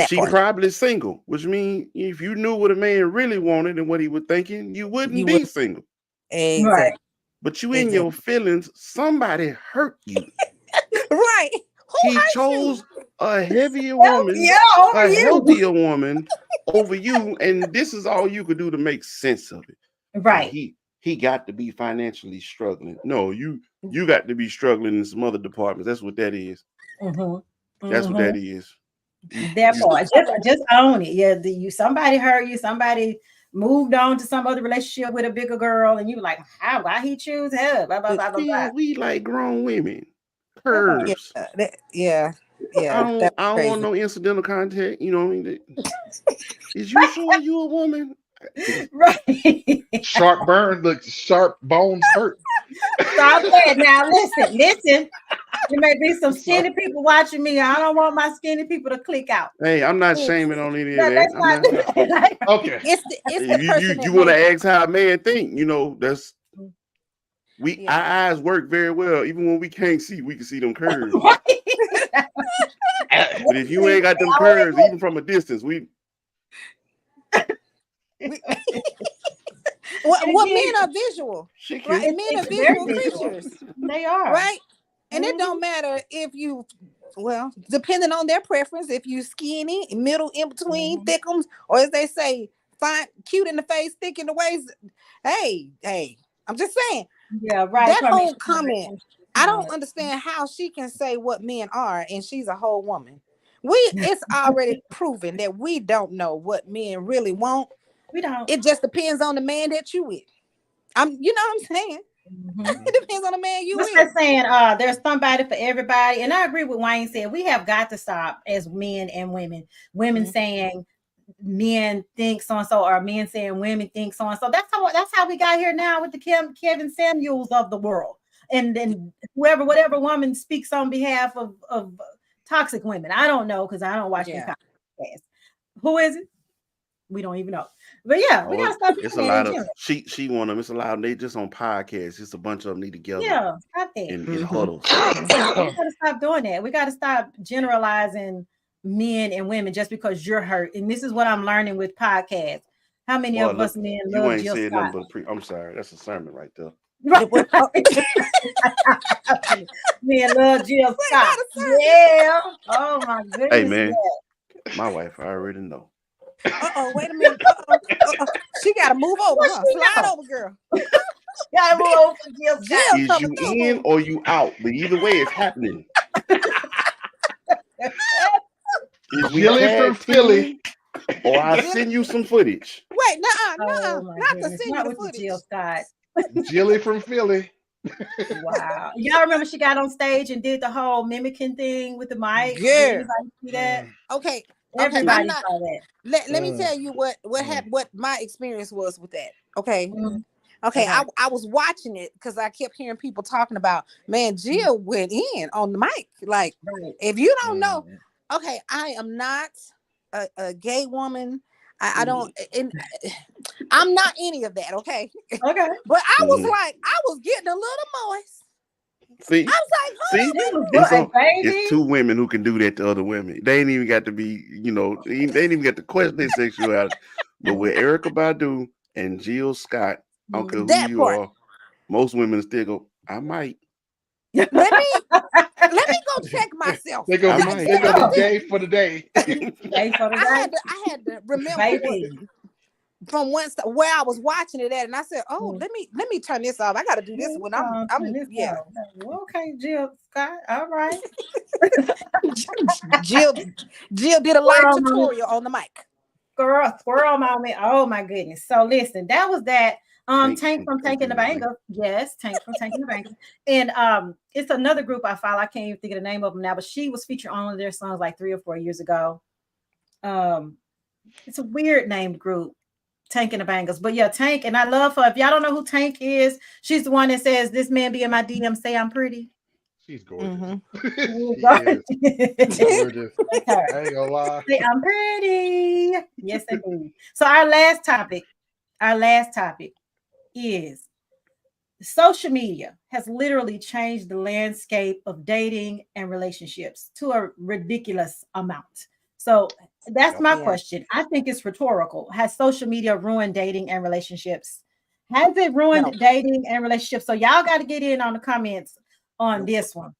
She probably single, which means if you knew what a man really wanted and what he was thinking, you wouldn't be single. Exactly. But you in your feelings, somebody hurt you. Right. He chose a heavier woman, a healthier woman over you, and this is all you could do to make sense of it. Right. He got to be financially struggling. No, you got to be struggling in some other departments. That's what that is. That's what that is. That part. Just own it. Yeah, somebody hurt you, somebody moved on to some other relationship with a bigger girl, and you were like, why he choose her? Blah, blah, blah, blah, blah. We like grown women. Curves. Yeah. I don't want no incidental contact. You know what I mean? Is you sure you a woman? Right. Sharp burn, look, sharp bones hurt. Stop that. Now listen. There may be some skinny people watching me. I don't want my skinny people to click out. Hey, I'm not shaming on any of that. That's not okay. It's the person you want to ask how a man think? That's our eyes work very well. Even when we can't see, we can see them curves. But if you ain't got them curves, even from a distance, What men are visual, She right? cute. Men are It's very visual visual. creatures, They are. right? And it don't matter if you, well, depending on their preference, if you skinny, middle, in between, thickums, or as they say, fine, cute in the face, thick in the waist. Hey, I'm just saying. Yeah, right. That Probably whole comment, I don't understand how she can say what men are, and she's a whole woman. It's already proven that we don't know what men really want. We don't. It just depends on the man that you with. You know what I'm saying? It depends on the man you What's with. that saying? There's somebody for everybody. And I agree with Wayne said. We have got to stop as men and women. Women saying men think so and so, or men saying women think so and so. That's how we got here now with the Kevin Samuels of the world. And then whatever woman speaks on behalf of toxic women. I don't know because I don't watch these podcasts. Who is it? We don't even know. But yeah, we gotta stop It's a doing that lot in of general. she one of them. It's a lot of they just on podcasts. It's a bunch of them need together Yeah, stop that. in huddles. We gotta stop doing that. We gotta stop generalizing men and women just because you're hurt. And this is what I'm learning with podcasts. How many Boy, of us look, men you love ain't Jill said Scott? nothing but I'm sorry, that's a sermon right there. Men love Jill Scott. Yeah. Oh my goodness. Hey man, yeah. my wife, I already know. Wait a minute. She gotta move over, huh? Slide over, girl. Gotta move over for Jill Scott. Is you in or you out? But either way, it's happening. Is we Jilly from Philly. Or I send you some footage. Wait, Oh, not my to goodness. send Not you the with the footage. Jill Scott. Jilly from Philly. Wow. Y'all remember she got on stage and did the whole mimicking thing with the mic? Did Yeah. anybody see that? Okay. Everybody saw that. Let me tell you what happened, what my experience was with that. Okay. Okay. I was watching it because I kept hearing people talking about, man, Jill went in on the mic. Like, if you don't know, okay, I am not a gay woman. I don't, and I'm not any of that. Okay. Okay. But I was like, I was getting a little moist. See, I was like, it's two women who can do that to other women. They ain't even got to be, they ain't even got to question their sexuality. But with Erykah Badu and Jill Scott, I don't care who you are, most women still go, I might. Let me go check myself. They're gonna be gay for the day. I had to remember from where I was watching it at, and I said, "Oh, let me turn this off. I got to do this when I'm yeah." Okay, Jill Scott. All right. Jill did a live tutorial on the mic. Girl, squirrel moment. Oh my goodness. So listen, that was that. Tank from Tank in the Banger. Yes, Tank from Tank in the Banger. And it's another group I follow. I can't even think of the name of them now, but she was featured on one of their songs like 3 or 4 years ago. It's a weird named group. Tank and the Bangles. But yeah, Tank, and I love her. If y'all don't know who Tank is, she's the one that says, "This man be in my DM, say I'm pretty." She's gorgeous. Gorgeous. I ain't gonna lie. Say I'm pretty. Yes, I do. So our last topic is social media has literally changed the landscape of dating and relationships to a ridiculous amount. So that's my question. I think it's rhetorical. Has social media ruined dating and relationships? Has it ruined dating and relationships? So y'all got to get in on the comments on this one.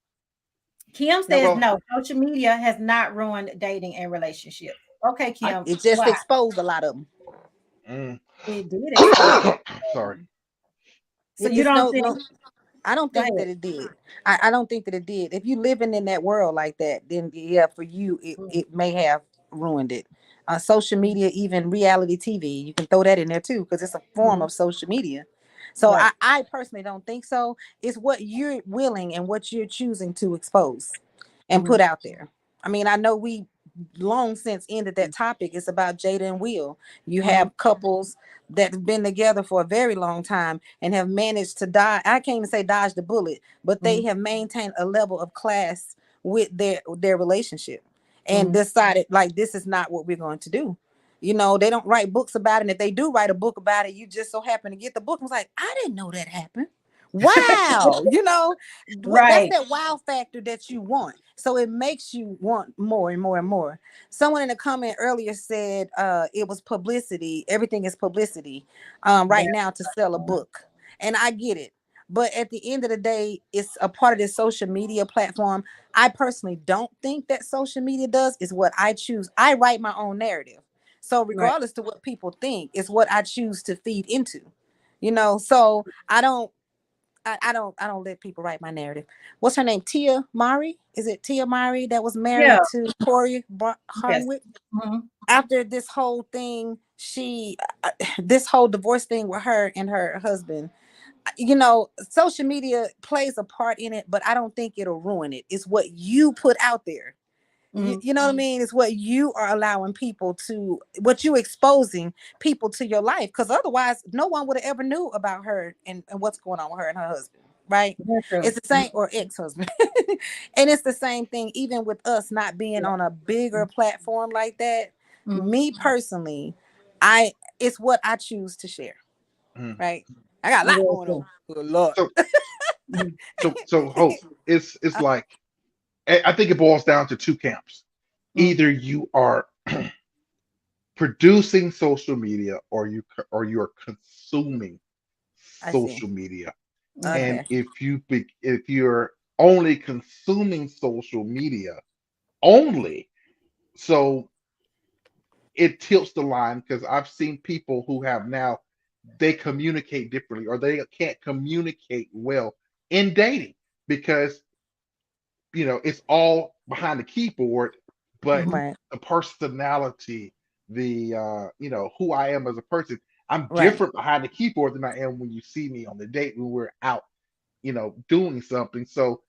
Kim says no, social media has not ruined dating and relationships. Okay, Kim. It just exposed a lot of them. It did. Sorry. So you don't think? I don't think that it did. I don't think that it did. If you living in that world like that, then yeah, for you, it may have ruined it. Social media, even reality TV, you can throw that in there too, because it's a form of social media. So I personally don't think so. It's what you're willing and what you're choosing to expose and put out there. I mean, I know we long since ended that topic. It's about Jada and Will. You have couples that have been together for a very long time and have managed to I can't even say dodge the bullet, but they have maintained a level of class with their relationship and decided like, this is not what we're going to do. You know, they don't write books about it. And if they do write a book about it, you just so happen to get the book. I was like, I didn't know that happened. Wow. You know, that's that wow factor that you want. So it makes you want more and more and more. Someone in the comment earlier said it was publicity. Everything is publicity right now to sell a book. And I get it. But at the end of the day, it's a part of this social media platform. I personally don't think that social media does is what I choose. I write my own narrative. So regardless to what people think, it's what I choose to feed into. So I don't let people write my narrative. What's her name? Tia Mari? Is it Tia Mari that was married to Corey Harnwick? Mhm. After this whole thing, this whole divorce thing with her and her husband, social media plays a part in it, but I don't think it'll ruin it. It's what you put out there. You know what I mean? It's what you are allowing people to, what you exposing people to your life. Because otherwise, no one would have ever knew about her and what's going on with her and her husband. Right? It's the same, or ex-husband. And it's the same thing, even with us not being on a bigger platform like that. Me personally, it's what I choose to share. Right? I got a lot going on. A lot. So Hope, it's like, I think it boils down to two camps. Either you are producing social media, or you are consuming social media. And if you're only consuming social media only, so it tilts the line, because I've seen people who have now, they communicate differently, or they can't communicate well in dating, because it's all behind the keyboard, but the personality, the who I am as a person, I'm different behind the keyboard than I am when you see me on the date, when we're out, doing something. So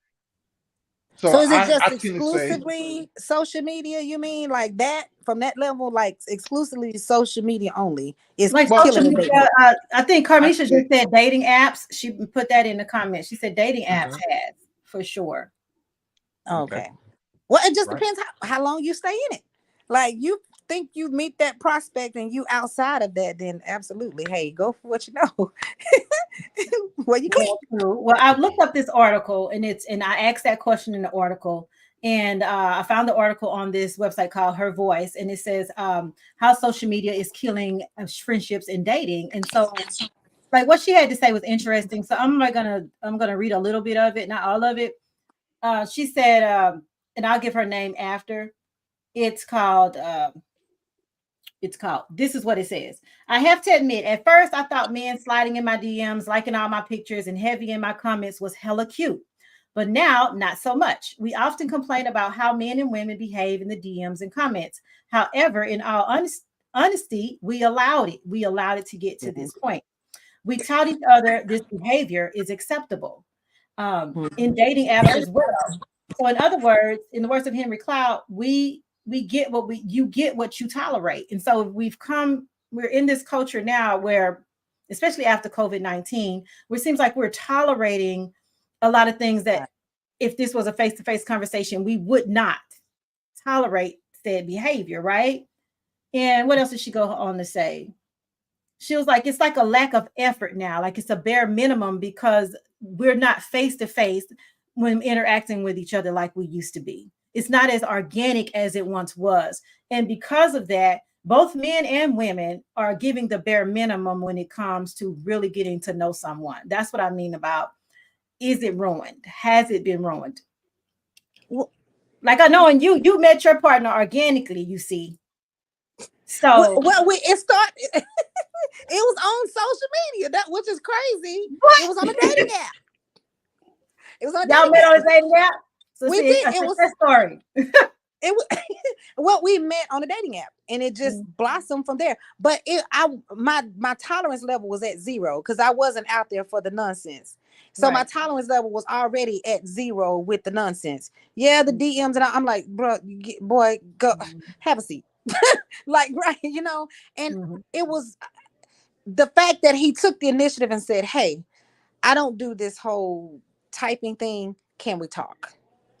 is it just I tend to say, exclusively social media? You mean like that, from that level, like exclusively social media only is Like killing social the media, dating? I think Carmisha just said dating apps. She put that in the comments. She said dating apps has, for sure. Okay. Well, it just Right. depends how long you stay in it. Like, you think you meet that prospect and you outside of that, then absolutely, hey, go for what you know. Well, you click. Well, I looked up this article, and I asked that question in the article, and I found the article on this website called Her Voice, and it says how social media is killing friendships and dating. And so, like, what she had to say was interesting. So I'm gonna read a little bit of it, not all of it. She said, and I'll give her name after. It's called. This is what it says. I have to admit, at first I thought men sliding in my DMs, liking all my pictures, and heavy in my comments was hella cute. But now, not so much. We often complain about how men and women behave in the DMs and comments. However, in all honesty, we allowed it. We allowed it to get to this point. We taught each other this behavior is acceptable in dating apps as well. So, in other words, in the words of Henry Cloud, we get you get what you tolerate. And so we're in this culture now where, especially after COVID-19, where it seems like we're tolerating a lot of things that if this was a face-to-face conversation, we would not tolerate said behavior, right? And what else did she go on to say? She was like, it's like a lack of effort now. Like, it's a bare minimum because we're not face-to-face when interacting with each other like we used to be. It's not as organic as it once was. And because of that, both men and women are giving the bare minimum when it comes to really getting to know someone. That's what I mean about, is it ruined? Has it been ruined? Well, like, I know, and you met your partner organically, you see. So it started. It was on social media, which is crazy. What? It was on a dating app. It was on y'all met on a dating app. So we see, did. It was a story. It was well, we met on a dating app, and it just blossomed from there. But my tolerance level was at 0 because I wasn't out there for the nonsense. So my tolerance level was already at 0 with the nonsense. Yeah, the DMs, and I'm like, bro, boy, go have a seat. Like, right, and it was the fact that he took the initiative and said, hey, I don't do this whole typing thing. Can we talk?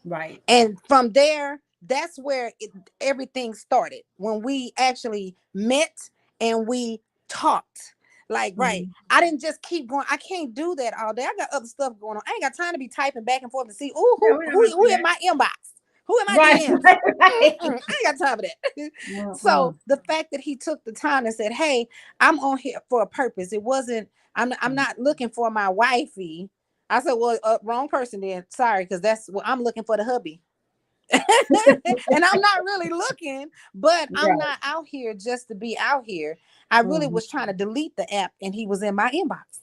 Right. And from there, that's where everything started, when we actually met and we talked. Like, right. I didn't just keep going. I can't do that all day. I got other stuff going on. I ain't got time to be typing back and forth to see, who in my inbox? Who am I Right. DMs? Right. I ain't got time for that. So Mm-mm. the fact that he took the time and said, "Hey, I'm on here for a purpose. It wasn't. I'm not looking for my wifey." I said, "Well, wrong person then. Sorry, because that's what I'm looking for, the hubby." And I'm not really looking, but I'm Right. not out here just to be out here. I really Mhm. was trying to delete the app, and he was in my inbox,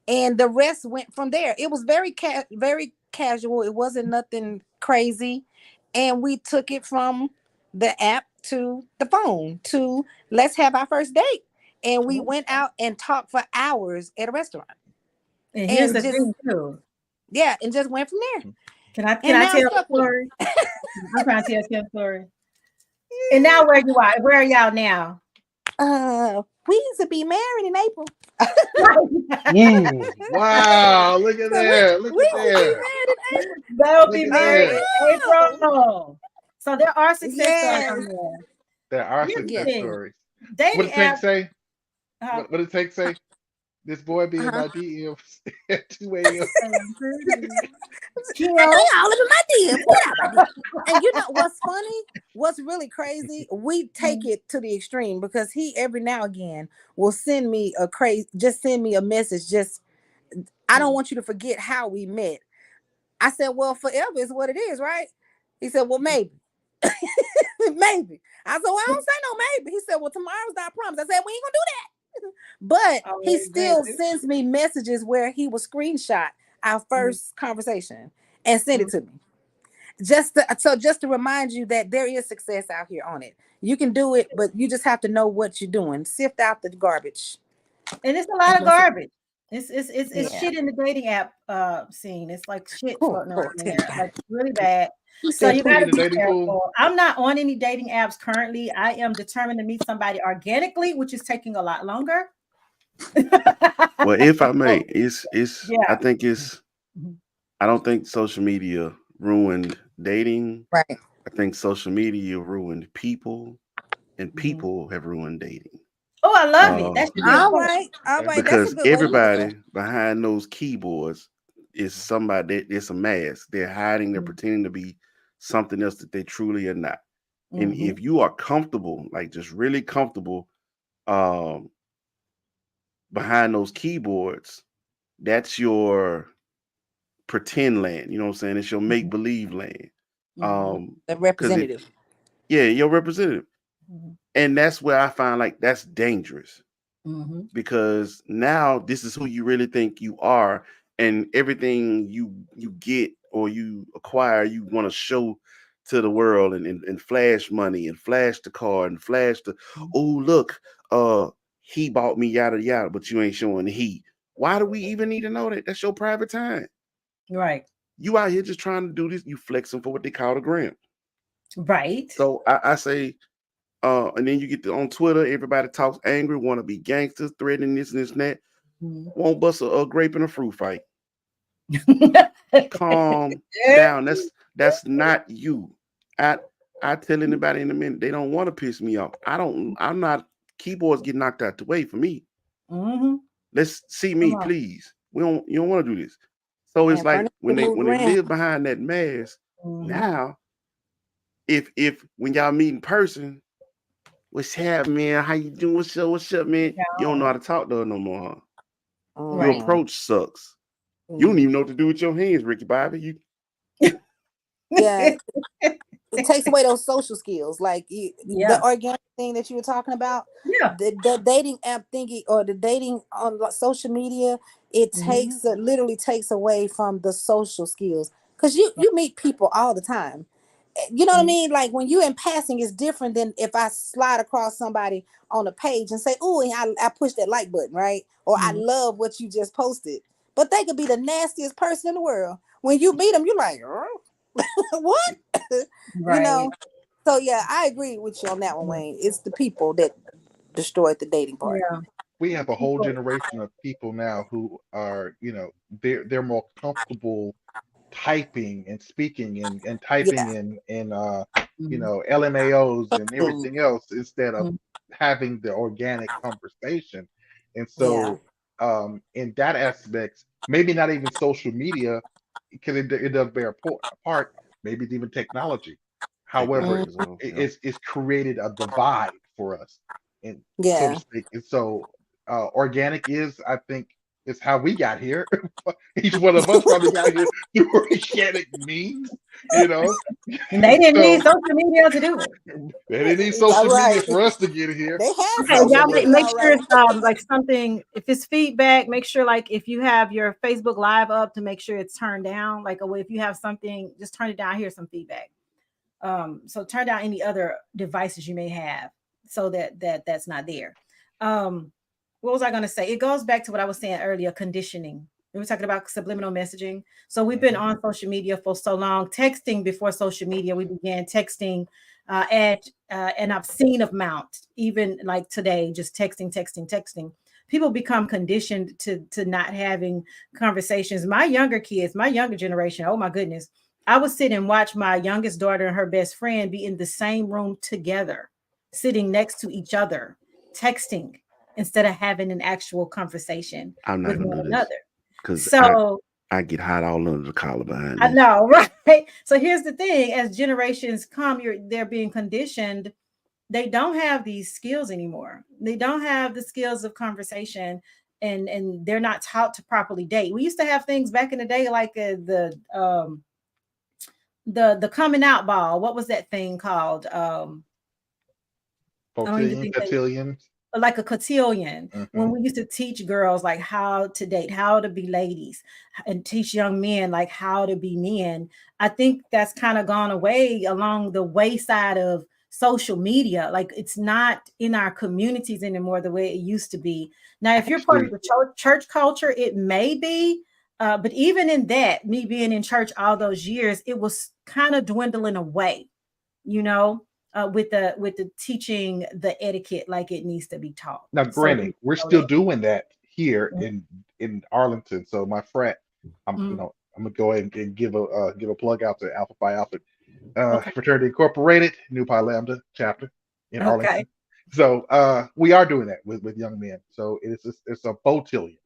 and the rest went from there. It was very casual. It wasn't nothing crazy, and we took it from the app to the phone to let's have our first date, and we went out and talked for hours at a restaurant, And here's and the just thing too. and just went from there, Can and I now I'm tell a stuck with him. story? I'm trying to tell a story. And now where you are? Where are y'all now? We used to be married in April. Woo! Wow! Look at So there! Look we at used to be there! married in April. They'll Look be at married there! in Oh, April. So there are success stories yes, on there. There are Here's the success yes. thing. stories. What Dating did Tank app. say? Uh, What did Tank say? This boy be in Uh-huh. my DMs at 2 a.m. Kim. All of my DMs. Get out my DM. And you know what's funny? What's really crazy? We take it to the extreme because he every now and again will send me just send me a message. Just I don't want you to forget how we met. I said, well, forever is what it is, right? He said, well, maybe. Maybe. I said, well, I don't say no maybe. He said, well, tomorrow's not promised. I said, we ain't gonna do that. But he Oh, still baby. sends me messages where he will screenshot our first conversation and send it to me. Just to remind you that there is success out here on it. You can do it, but you just have to know what you're doing. Sift out the garbage. And it's a lot And of that's it. garbage. It's Yeah. shit in the dating app scene. It's like shit Oh, floating around Lord, tell me there, about like it. really bad. He So said, you Shit got please. to in the be dating pool. careful. I'm not on any dating apps currently. I am determined to meet somebody organically, which is taking a lot longer. Well, if I may, So, it's I yeah. think it's Mhm. I don't think social media ruined dating. Right. I think social media ruined people, and Mhm. people have ruined dating. Oh, I love it. Uh, That should be a All quote. right. All Okay. right. That's a because good way to look at that. everybody behind those keyboards is somebody. It's a mask. They're hiding. They're pretending to be something else that they truly are not. And Mhm. if you are comfortable, like just really comfortable, um, behind those keyboards, that's your pretend land. You know what I'm saying? It's your make Mhm. believe land. Mhm. The Because if representative. yeah, your representative, Mhm. and that's where I find like that's dangerous Mhm. because now this is who you really think you are, and everything you get or you acquire, you want to show to the world and flash money and flash the car and flash the oh look, he bought me yada yada, but you ain't showing the he. Why do we even need to know that? That's your private time. Right. You out here just trying to do this. You flexing for what they call the gram. Right. So I say, and then you get on Twitter, everybody talks angry, want to be gangsters, threatening this and this and that. Mhm. Won't bust a grape in a fruit fight. Calm Yeah. down. That's not you. I I tell anybody in a minute they don't want to piss me off. I don't. I'm not. Keyboards get knocked out the way for me. Mhm. Let's see Come me, on. please. We don't. You don't want to do this. So it's And like furniture moved when they around. live behind that mask. Mhm. Now, if when y'all meet in person, what's happening, man? How you doing? What's up, man? You don't know Yeah. how to talk to her no more, huh? Your Right. Mm, approach sucks. You don't mm. even know what to do with your hands, Ricky Bobby. You Yeah, it takes away those social skills, like the Yeah. organic thing that you were talking about, Yeah. the dating app thingy or the dating on social media. It Mhm. literally takes away from the social skills because you meet people all the time. You know what I Mhm. mean? Like when you in passing, is different than if I slide across somebody on a page and say, "Oh, I push that like button," right? Or I Mhm. love what you just posted. But they could be the nastiest person in the world. When you meet them, you're like, what? You Right. know? So yeah, I agree with you on that one, Wayne. It's the people that destroyed the dating part. Yeah. We have a whole People. generation of people now who are, they're more comfortable typing and speaking and typing Yeah. Mhm. LMAOs and Mm, everything else instead of Mhm. having the organic conversation. And yeah. so, in that aspect, maybe not even social media because it does bear a part, maybe even technology. However, Technology as well, yeah. it's created a divide for us, and so to Yeah. speak. And so organic is, I think, is how we got here. Each one of us probably got here through organic means, you know. And they didn't need So social media to do it. they didn't need All social media right. for us to get here. They have Okay, social y'all media, make all sure right. it's like something. If it's feedback, make sure like if you have your Facebook Live up, to make sure it's turned down. Like if you have something, just turn it down. Here's some feedback. So turn down any other devices you may have, so that's not there. What was I going to say? It goes back to what I was saying earlier, conditioning. We were talking about subliminal messaging. So we've been on social media for so long, texting before social media. We began texting at an obscene amount, even like today, just texting. People become conditioned to not having conversations. My younger kids, my younger generation, oh my goodness, I would sit and watch my youngest daughter and her best friend be in the same room together, sitting next to each other, texting instead of having an actual conversation I'm not with gonna one do this another. because So I get hot all under the collar behind I this. know, right? So here's the thing: as generations come, they're being conditioned. They don't have these skills anymore. They don't have the skills of conversation, and they're not taught to properly date. We used to have things back in the day like the coming out ball. What was that thing called? I don't even think they Cotillions. like a cotillion, Hmm. when we used to teach girls like how to date, how to be ladies, and teach young men like how to be men. I think that's kind of gone away along the wayside of social media. Like it's not in our communities anymore the way it used to be. Now, if you're part of Actually, the church culture, it may be. But even in that, me being in church all those years, it was kind of dwindling away, you know, with the teaching the etiquette like it needs to be taught. now, So granted, people we're know still that. doing that here Mhm, in Arlington. So my frat, mhm. I'm gonna go ahead and give a plug out to Alpha Phi Alpha Okay. Fraternity Incorporated, Nu Pi Lambda chapter in Okay. Arlington. So we are doing that with young men. So it's a botillion,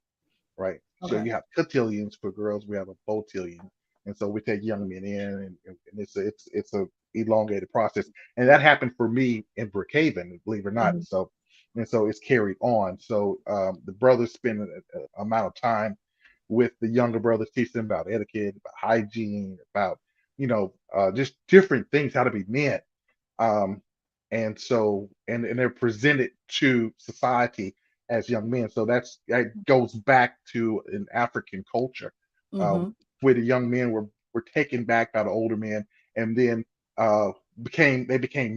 right? So Okay. you have cotillions for girls. We have a botillion, and so we take young men in, and it's a elongated process, and that happened for me in Brookhaven, believe it or not. Mhm, So and so it's carried on. So the brothers spend an amount of time with the younger brothers, teach them about etiquette, about hygiene, about just different things, how to be men. Um, and so and they're presented to society as young men. So that goes back to an African culture, uh, mhm, where the young men were taken back by the older men, and then uh, became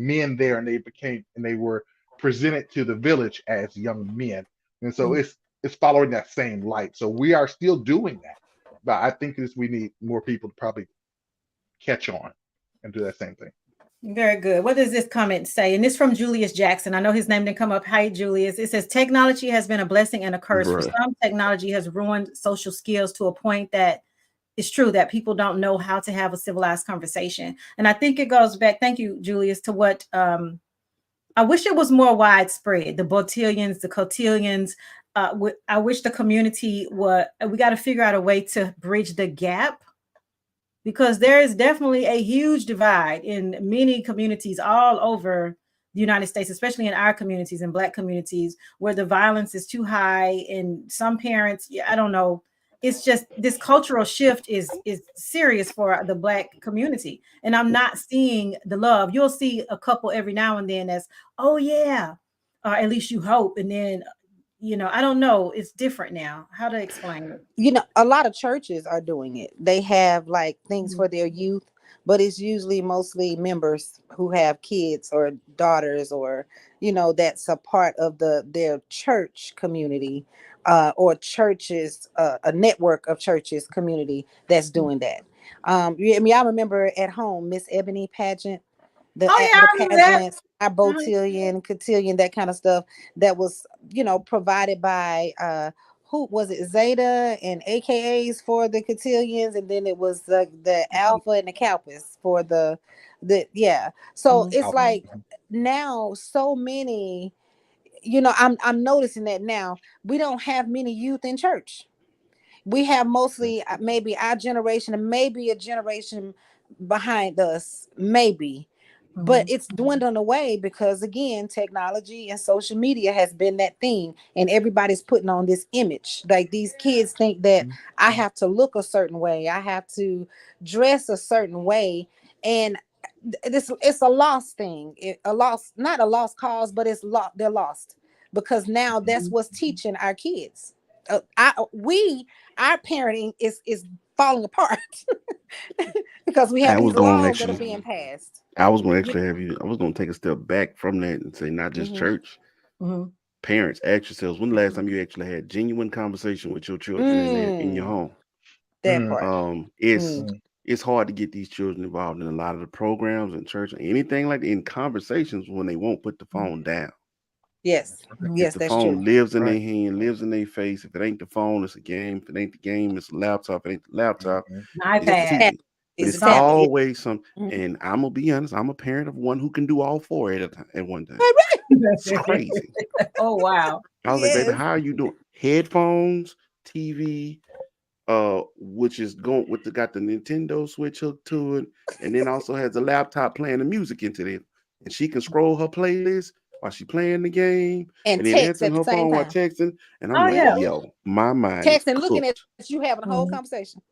men there, and they were presented to the village as young men. And so mhm. it's following that same light. So we are still doing that, but I think we need more people to probably catch on and do that same thing. Very good. What does this comment say? And this from Julius Jackson. I know his name didn't come up. Hi, Julius. It says technology has been a blessing and a curse. For Bruh. some, technology has ruined social skills to a point that it's true that people don't know how to have a civilized conversation. And I think it goes back, thank you, Julius, to what I wish it was more widespread. The botillions, the cotillions. I wish the community we got to figure out a way to bridge the gap, because there is definitely a huge divide in many communities all over the United States, especially in our communities and Black communities, where the violence is too high. And some parents, yeah, I don't know. It's just this cultural shift is serious for the Black community, and I'm not seeing the love. You'll see a couple every now and then that's, oh yeah, or at least you hope, and then I don't know. It's different now. How to explain it? A lot of churches are doing it. They have like things Mhm, for their youth, but it's usually mostly members who have kids or daughters, or that's a part of their church community, or churches, a network of churches community that's mhm. doing that. I mean, I remember at home Miss Ebony pageant, Oh yeah, the I remember that. pageants, our botillion, cotillion, that kind of stuff that was provided by who was it, Zeta and AKAs for the cotillions, and then it was the Alpha and the Kalpas for the yeah. So Mhm, it's Alpha. mhm, like now so many, I'm noticing that now we don't have many youth in church. We have mostly maybe our generation and maybe a generation behind us, maybe, but it's dwindling away because again, technology and social media has been that thing, and everybody's putting on this image. Like these kids think that I have to look a certain way, I have to dress a certain way, and this it's a lost thing, a lost, not a lost cause, but it's lost. They're lost because now that's what's teaching our kids. Our parenting is falling apart because we have I these was going to laws that are actually, being passed. I was going to actually have you. I was going to take a step back from that and say not just church. Parents, ask yourselves when the last time you actually had genuine conversation with your children in your home. That part. It's hard to get these children involved in a lot of the programs in church or anything like that, in conversations when they won't put the phone down. Yes, If the that's phone true. lives in their hand, lives in their face, if it ain't the phone, it's a game. If it ain't the game, it's a laptop. If it ain't the laptop, it's the iPad. TV. But It's it's a tablet. always some. And I'm gonna be honest, I'm a parent of one who can do all four at one time. It's crazy. Oh wow. I was like, baby, Yes. how are you doing? Headphones, TV, which is going with got the Nintendo Switch hooked to it, and then also has a laptop playing the music into it, and she can scroll her playlist while she playing the game, And and then text answering at the her same phone while time. texting, and I'm Oh like, yeah. yo, my mind is Text and looking at cooked. you having a whole conversation.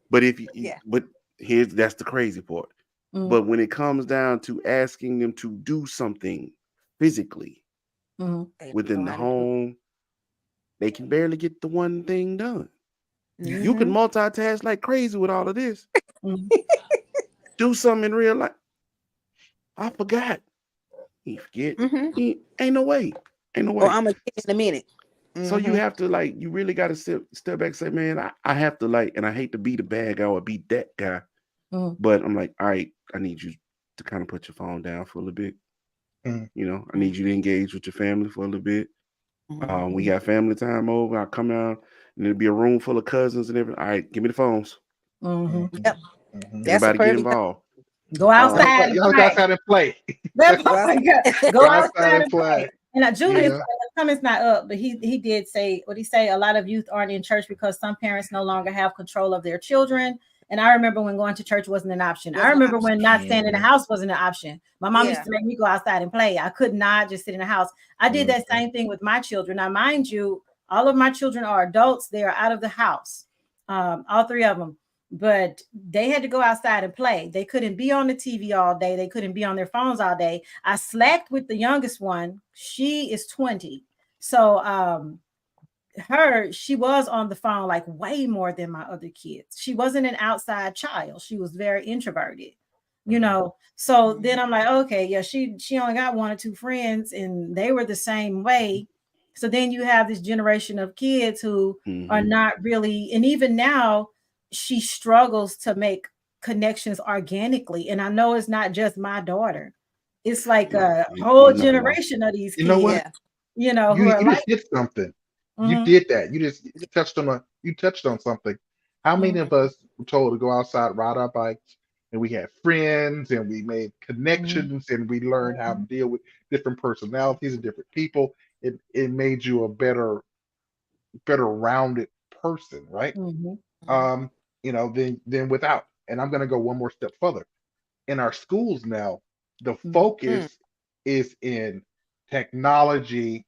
But if you, Yeah. but that's the crazy part. But when it comes down to asking them to do something physically They within know the how to do it. home, they can barely get the one thing done. You can multitask like crazy with all of this. Do something in real life. I forgot. You forget. Ain't no way. Ain't no Or way. I'm gonna get in a minute. So you have to you really got to step back and say, man, I have to and I hate to be the bad guy or be that guy, but I'm like, all right, I need you to kind of put your phone down for a little bit. You know, I need you to engage with your family for a little bit. We got family time over. I come out and there'll be a room full of cousins and everything. All right, give me the phones. Yep. That's a Everybody get perfect. involved. Go outside and Y'all go play. outside and play. That part, go Go outside and play. And Julius, Yeah. comment's not up, but he did say, what he say? A lot of youth aren't in church because some parents no longer have control of their children. And I remember when going to church wasn't an option. I remember when not staying in the house wasn't an option. My mom used to make me go outside and play. I could not just sit in the house. I did that same thing with my children. Now, mind you, all of my children are adults. They are out of the house, all three of them. But they had to go outside and play. They couldn't be on the TV all day. They couldn't be on their phones all day. I slacked with the youngest one. She is 20. So she was on the phone like way more than my other kids. She wasn't an outside child. She was very introverted, you know. So then I'm like, okay, yeah, she only got one or two friends and they were the same way. So then you have this generation of kids who are not really, and even now she struggles to make connections organically. And I know it's not just my daughter. It's like a whole generation of these You know kids, what? you know, who You are just did something. You did that. You just touched on something. How many of us were told to go outside, ride our bikes, and we had friends and we made connections and we learned how to deal with different personalities and different people. It made you a better rounded person, right? Than without. And I'm gonna go one more step further. In our schools now, the focus is in technology,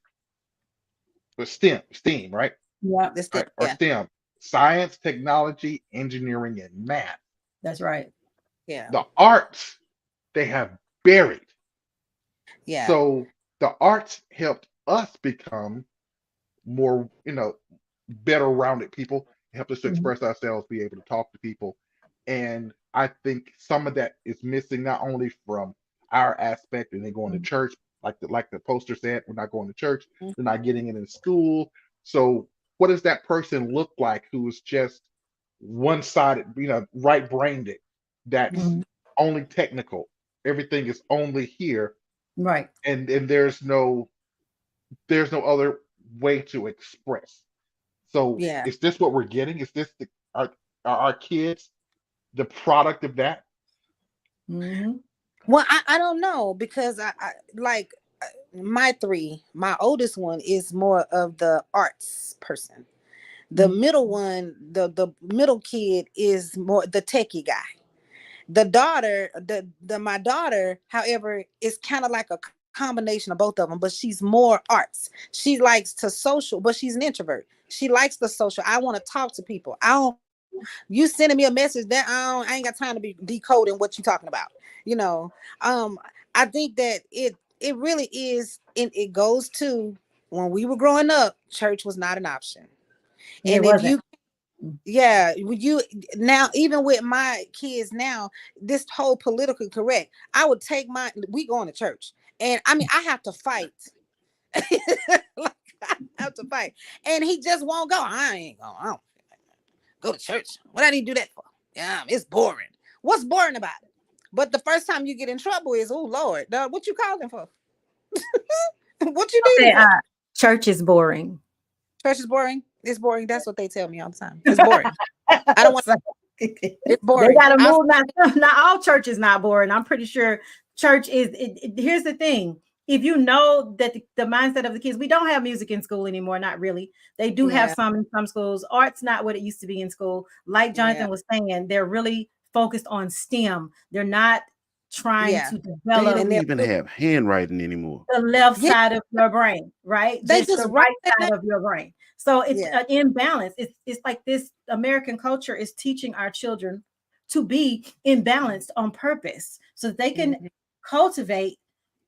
the STEAM, right? Yeah, Right, or STEM, science, technology, engineering, and math. that's right. Yeah. The arts they have buried. Yeah. So the arts helped us become more, better rounded people, helped us to express ourselves, be able to talk to people. And I think some of that is missing not only from our aspect and then going to church, like the poster said, we're not going to church, they're not getting it in school. So what does that person look like who is just one-sided, right-brained, that's only technical? Everything is only here, Right. and there's no other way to express. So Yeah. is this what we're getting? Is this are our kids the product of that? Well, I don't know because I like my oldest one is more of the arts person. The middle one, the middle kid is more the techie guy. The daughter, my daughter, however, is kind of like a combination of both of them, but she's more arts. She likes to social, but she's an introvert. She likes the social. I want to talk to people. You sending me a message that I ain't got time to be decoding what you're talking about. You know, I think that it really is, it goes to when we were growing up, church was not an option. And if you now, even with my kids now, this whole politically correct, I would take we going to church. And I mean, I have to fight. Like, I have to fight. And he just won't go. I don't go to church. What I need to do that for? Yeah, it's boring. What's boring about it? But the first time you get in trouble is, oh Lord, what you calling for? What you need? Church is boring. Church is boring. It's boring. That's what they tell me all the time. It's boring. I don't want. It's boring. They gotta move. Not all church is not boring. I'm pretty sure church is. Here's the thing. If you know that the mindset of the kids, we don't have music in school anymore. Not really. They do have some in some schools. Art's not what it used to be in school. Like Jonathan was saying, they're really focused on STEM. They're not trying to develop. They don't even have handwriting anymore. The left side of your brain, right? They just the right side of your brain. So it's an imbalance. It's like this American culture is teaching our children to be imbalanced on purpose so that they can cultivate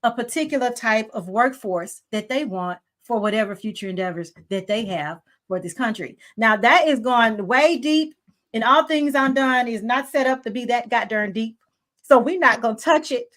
a particular type of workforce that they want for whatever future endeavors that they have for this country. Now that is going way deep, and all things undone is not set up to be that goddamn deep. So we're not going to touch it.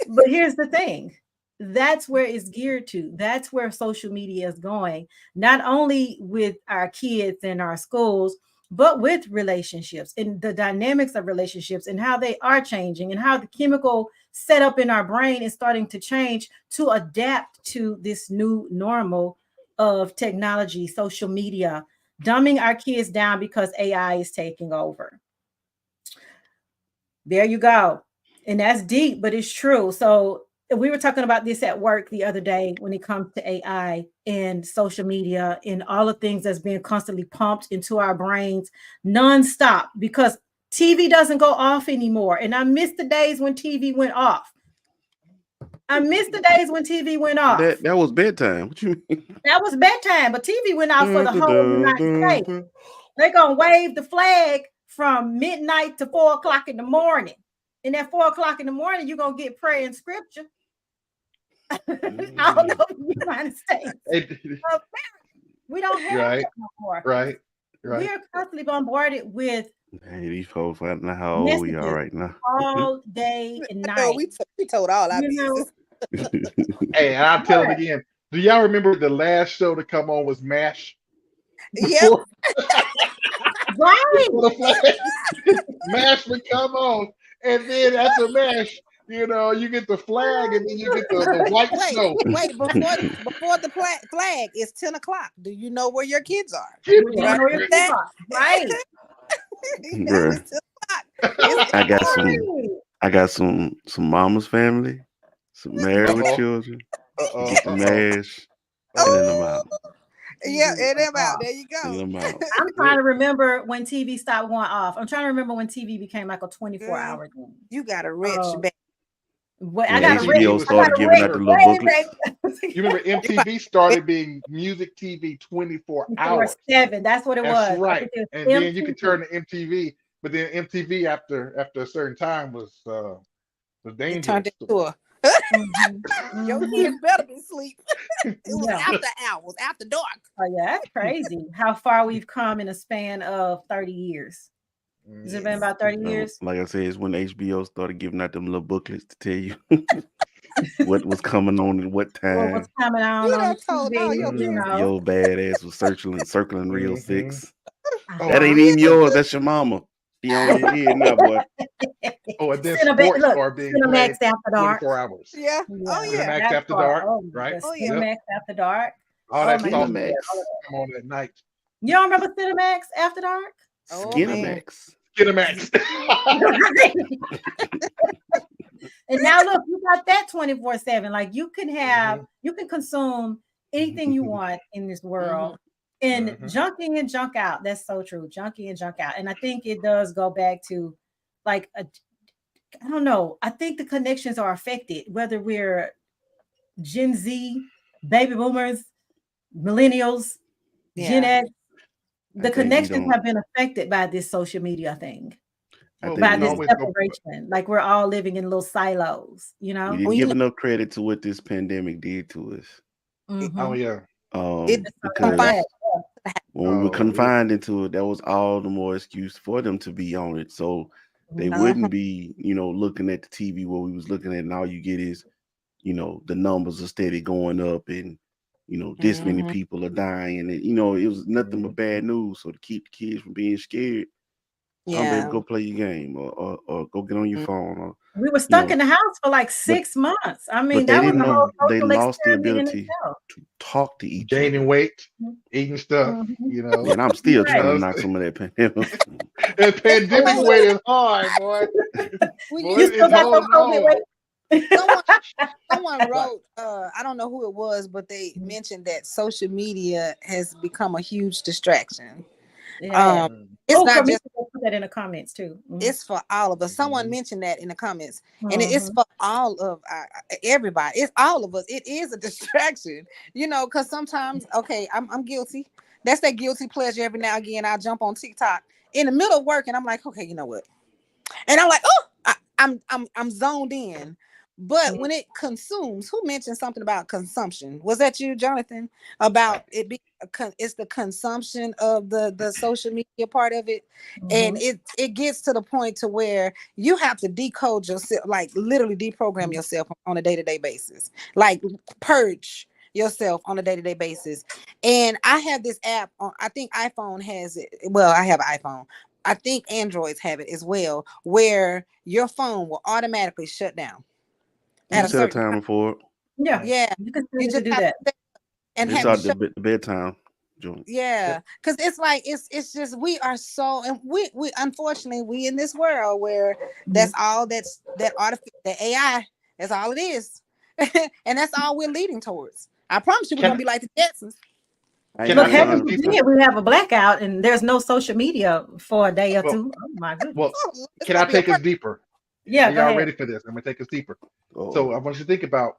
But here's the thing. That's where it's geared to. That's where social media is going, not only with our kids and our schools, but with relationships and the dynamics of relationships and how they are changing and how the chemical setup in our brain is starting to change to adapt to this new normal of technology, social media, dumbing our kids down because AI is taking over. There you go. And that's deep, but it's true. So we were talking about this at work the other day when it comes to AI and social media and all the things that's being constantly pumped into our brains nonstop because TV doesn't go off anymore. And I miss the days when TV went off. That was bedtime. What you mean? That was bedtime, but TV went off for the whole United States. They're going to wave the flag from midnight to 4 o'clock in the morning. And at 4 o'clock in the morning, you're going to get prayer and scripture. I don't know in the United States. We don't have that no more. Right. We are constantly bombarded with these folks, I don't know how old we are right now. All day and night. We told all our business. Hey, and I'll tell it again. Do y'all remember the last show to come on was MASH? Yep. Right. MASH would come on. And then after MASH, you get the flag and then you get the white snow. Wait, before the flag is 10 o'clock. Do you know where your kids are? Right. I got some Mama's Family, some Married with Children, get the MASH, and then I'm out. Yeah, and them out. There you go. I'm trying to remember when TV stopped going off. I'm trying to remember when TV became like a 24-hour thing. You got a rich baby. I got HBO started giving out the little booklets. You remember MTV started being music TV 24 hours. 7. That's what it was. That's right. And then you could turn to MTV, but then MTV after a certain time was dangerous. It turned into a your kids better be asleep. It was after hours, after dark. Oh yeah, that's crazy. How far we've come in a span of 30 years. Has it been about 30 years? Like I said, it's when HBO started giving out them little booklets to tell you what was coming on at what time. What's coming on TV, your bad ass was circling real 6. That ain't even yours. That's your mama. She on your head now, boy. Oh, and then sports are being played 24 hours. Yeah. Oh yeah. Cinemax After Dark, right? Oh yeah. Cinemax After Dark. All that stuff come on at night. You don't remember Cinemax After Dark? Skinemax. And now look, you got that 24/7. Like you can consume anything you want in this world. And junk in and junk out. That's so true. Junk in, junk out. And I think it does go back to like I don't know. I think the connections are affected, whether we're Gen Z, baby boomers, millennials, Gen Yeah. X. I The think we connections don't. have been affected by this social media thing, I Well, think we by can we this didn't. always go. separation. Like we're all living in little silos, you We know? didn't Well, you give know, enough credit to what this pandemic did to us. Oh Mm-hmm. yeah. it Let's talk about confined. Because that. when we were Oh, it, confined into it, that was all the more excuse for them to be on it. So they Mhm. Uh-huh. wouldn't be, looking at the TV where we was looking at, and all you get is, the numbers are steady going up, and this many Mhm. people are dying, and it was nothing but bad news. So to keep the kids from being scared, oh baby, Yeah. go play your game, or go get on your Mm. phone, or We were you stuck know. in the house for like But 6 months. I mean, but they that was didn't a whole know they social lost the experiment in ability itself. to talk to each other. gaining weight, eating stuff, Mhm. you know. And I'm still Right. trying to Uh, knock some of that pandemic. that pandemic Oh, weight is hard, boy. well, Boy, You still it's got some holding COVID on. weight? someone someone But wrote, I don't know who it was, but they mentioned that social media has become a huge distraction. Yeah. Um, mm, it's Oh, not just, Carmisa put that in the comments too. Mhm. it's for all of us. Someone mhm. mentioned that in the comments, and it's Mhm. for all of everybody. It's all of us. It is a distraction, because sometimes, okay, I'm guilty. That's that guilty pleasure. Every now and again, I'll jump on TikTok in the middle of work, and I'm like, okay, you know what? And I'm like, oh, I'm zoned in. But when it consumes, who mentioned something about consumption? Was that you, Jonathan? About it being it's the consumption of the social media part of it, and Mhm. it gets to the point to where you have to decode yourself, like literally deprogram yourself on a day-to-day basis, like purge yourself on a day-to-day basis. And I have this app on, I think iPhone has it. Well, I have an iPhone. I think Androids have it as well, where your phone will automatically shut down You at Mhm. a set a certain time. timer for it. Yeah, Mm. Yeah, you can you still just do have to that. set and It's have it out shut. the bedtime joint. Yeah, because it's like it's just we are so, and we unfortunately we in this world where that's Mhm. all that artificial, the AI, that's all it is, and that's all we're leading towards. I promise you, we're Can gonna be like the Jetsons. I ain't can I Look, gonna take heaven us lie. deeper? forbid we have a blackout and there's no social media for a day or Well, two. Oh my goodness. well, It's can I gonna be a take us perfect. deeper? Yeah, Are go y'all ahead. ready for this? I'm gonna take us deeper. So Oh, I want you to think about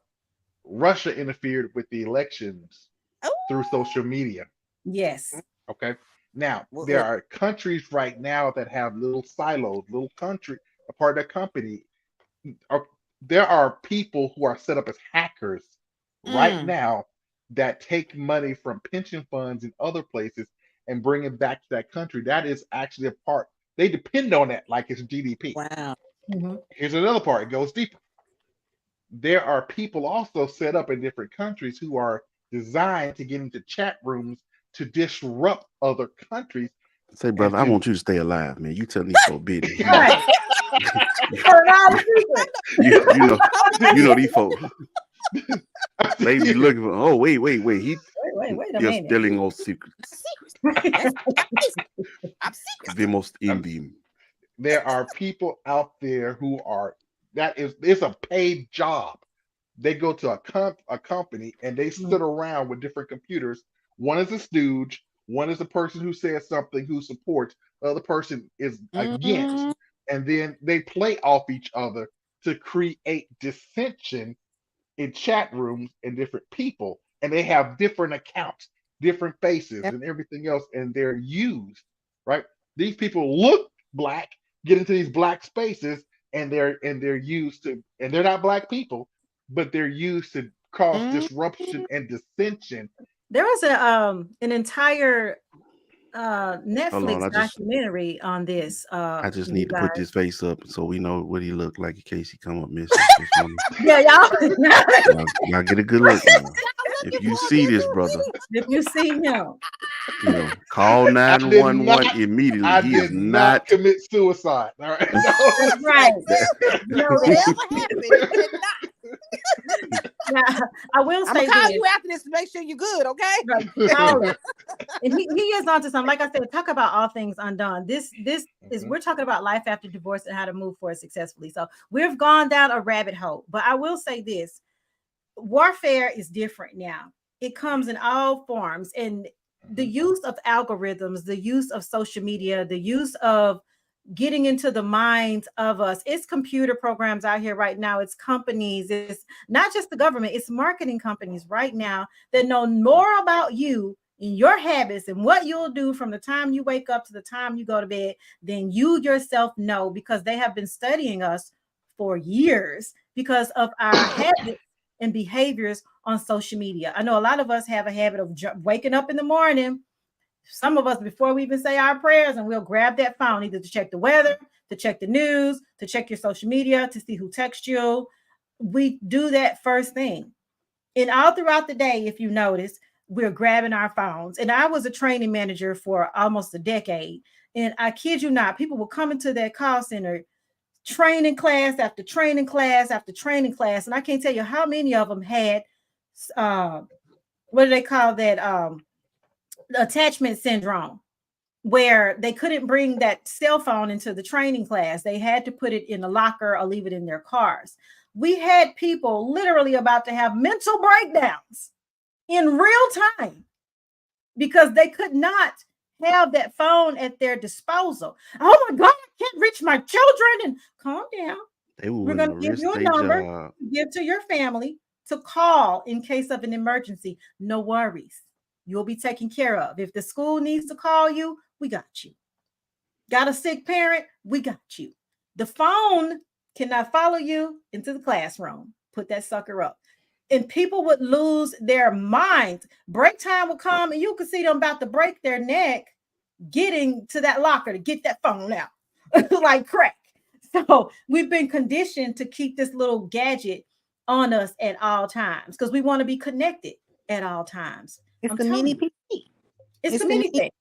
Russia interfered with the elections through social media. Yes. Okay. Now, there are countries right now that have little silos, little country, a part of their company. Are, there are people who are set up as hackers right Mm, now that take money from pension funds and other places and bring it back to that country. That is actually a part. They depend on that like it's GDP. wow. Mhm. Here's another part. It goes deeper. There are people also set up in different countries who are designed to get into chat rooms to disrupt other countries say, and brother, I to want you to stay alive, man. You telling these folk business. Right. Telling all the secrets. You you know you know yeah, these folk. They be looking for. Oh wait. Wait a You're minute. stealing all secrets. Secrets. That's I'm secret. Vemos in them. there are people out there who are that is it's a paid job. They go to a company and they Mhm. sit around with different computers. One is a stooge, one is a person who says something who supports, the other person is against, Mm, and then they play off each other to create dissension in chat rooms and different people, and they have different accounts, different faces, yep. and everything else, and they're used, right? These people look black, get into these black spaces, and they're used to, and they're not black people, but they're used to cause Mm, disruption and dissension. There was an entire Hold on, Netflix documentary on this, I just you need to put guys. this face up so we know what he looked like in case he come up missing this morning. Yeah, y'all. Y'all get a good look now. I'm If looking you for see this this brother, If you see him, call I did not. 911 immediately. I He is did not not. commit suicide. All right. No, that's right. You know this. whatever happened. He did not. Now, I will I'm gonna say call this. you after this to make sure you're good, okay? Right, call him. And he is onto something. Like I said, talk about all things undone. This is Mhm. we're talking about life after divorce and how to move forward successfully. So we've gone down a rabbit hole. But I will say this: warfare is different now. It comes in all forms, and the Mhm. use of algorithms, the use of social media, the use of getting into the minds of us. It's computer programs out here right now. It's companies. It's not just the government. It's marketing companies right now that know more about you and your habits and what you'll do from the time you wake up to the time you go to bed than you yourself know, because they have been studying us for years because of our habits and behaviors on social media. I know a lot of us have a habit of waking up in the morning. Some of us, before we even say our prayers, and we'll grab that phone either to check the weather, to check the news, to check your social media, to see who texts you. We do that first thing. And all throughout the day, if you notice, we're grabbing our phones. And I was a training manager for almost a decade. And I kid you not, people will come into that call center, training class after training class after training class. And I can't tell you how many of them had, what do they call that? Attachment syndrome, where they couldn't bring that cell phone into the training class. They had to put it in a locker or leave it in their cars. We had people literally about to have mental breakdowns in real time because they could not have that phone at their disposal. Oh my God, I can't reach my children. And calm down. We're going to give you a number to give to your family to call in case of an emergency. No worries. You'll be taken care of. If the school needs to call you, we got you. Got a sick parent? We got you. The phone cannot follow you into the classroom. Put that sucker up. And people would lose their minds. Break time would come and you could see them about to break their neck getting to that locker to get that phone out like crack. So we've been conditioned to keep this little gadget on us at all times because we want to be connected at all times. It's the mini PC. It's the mini thing.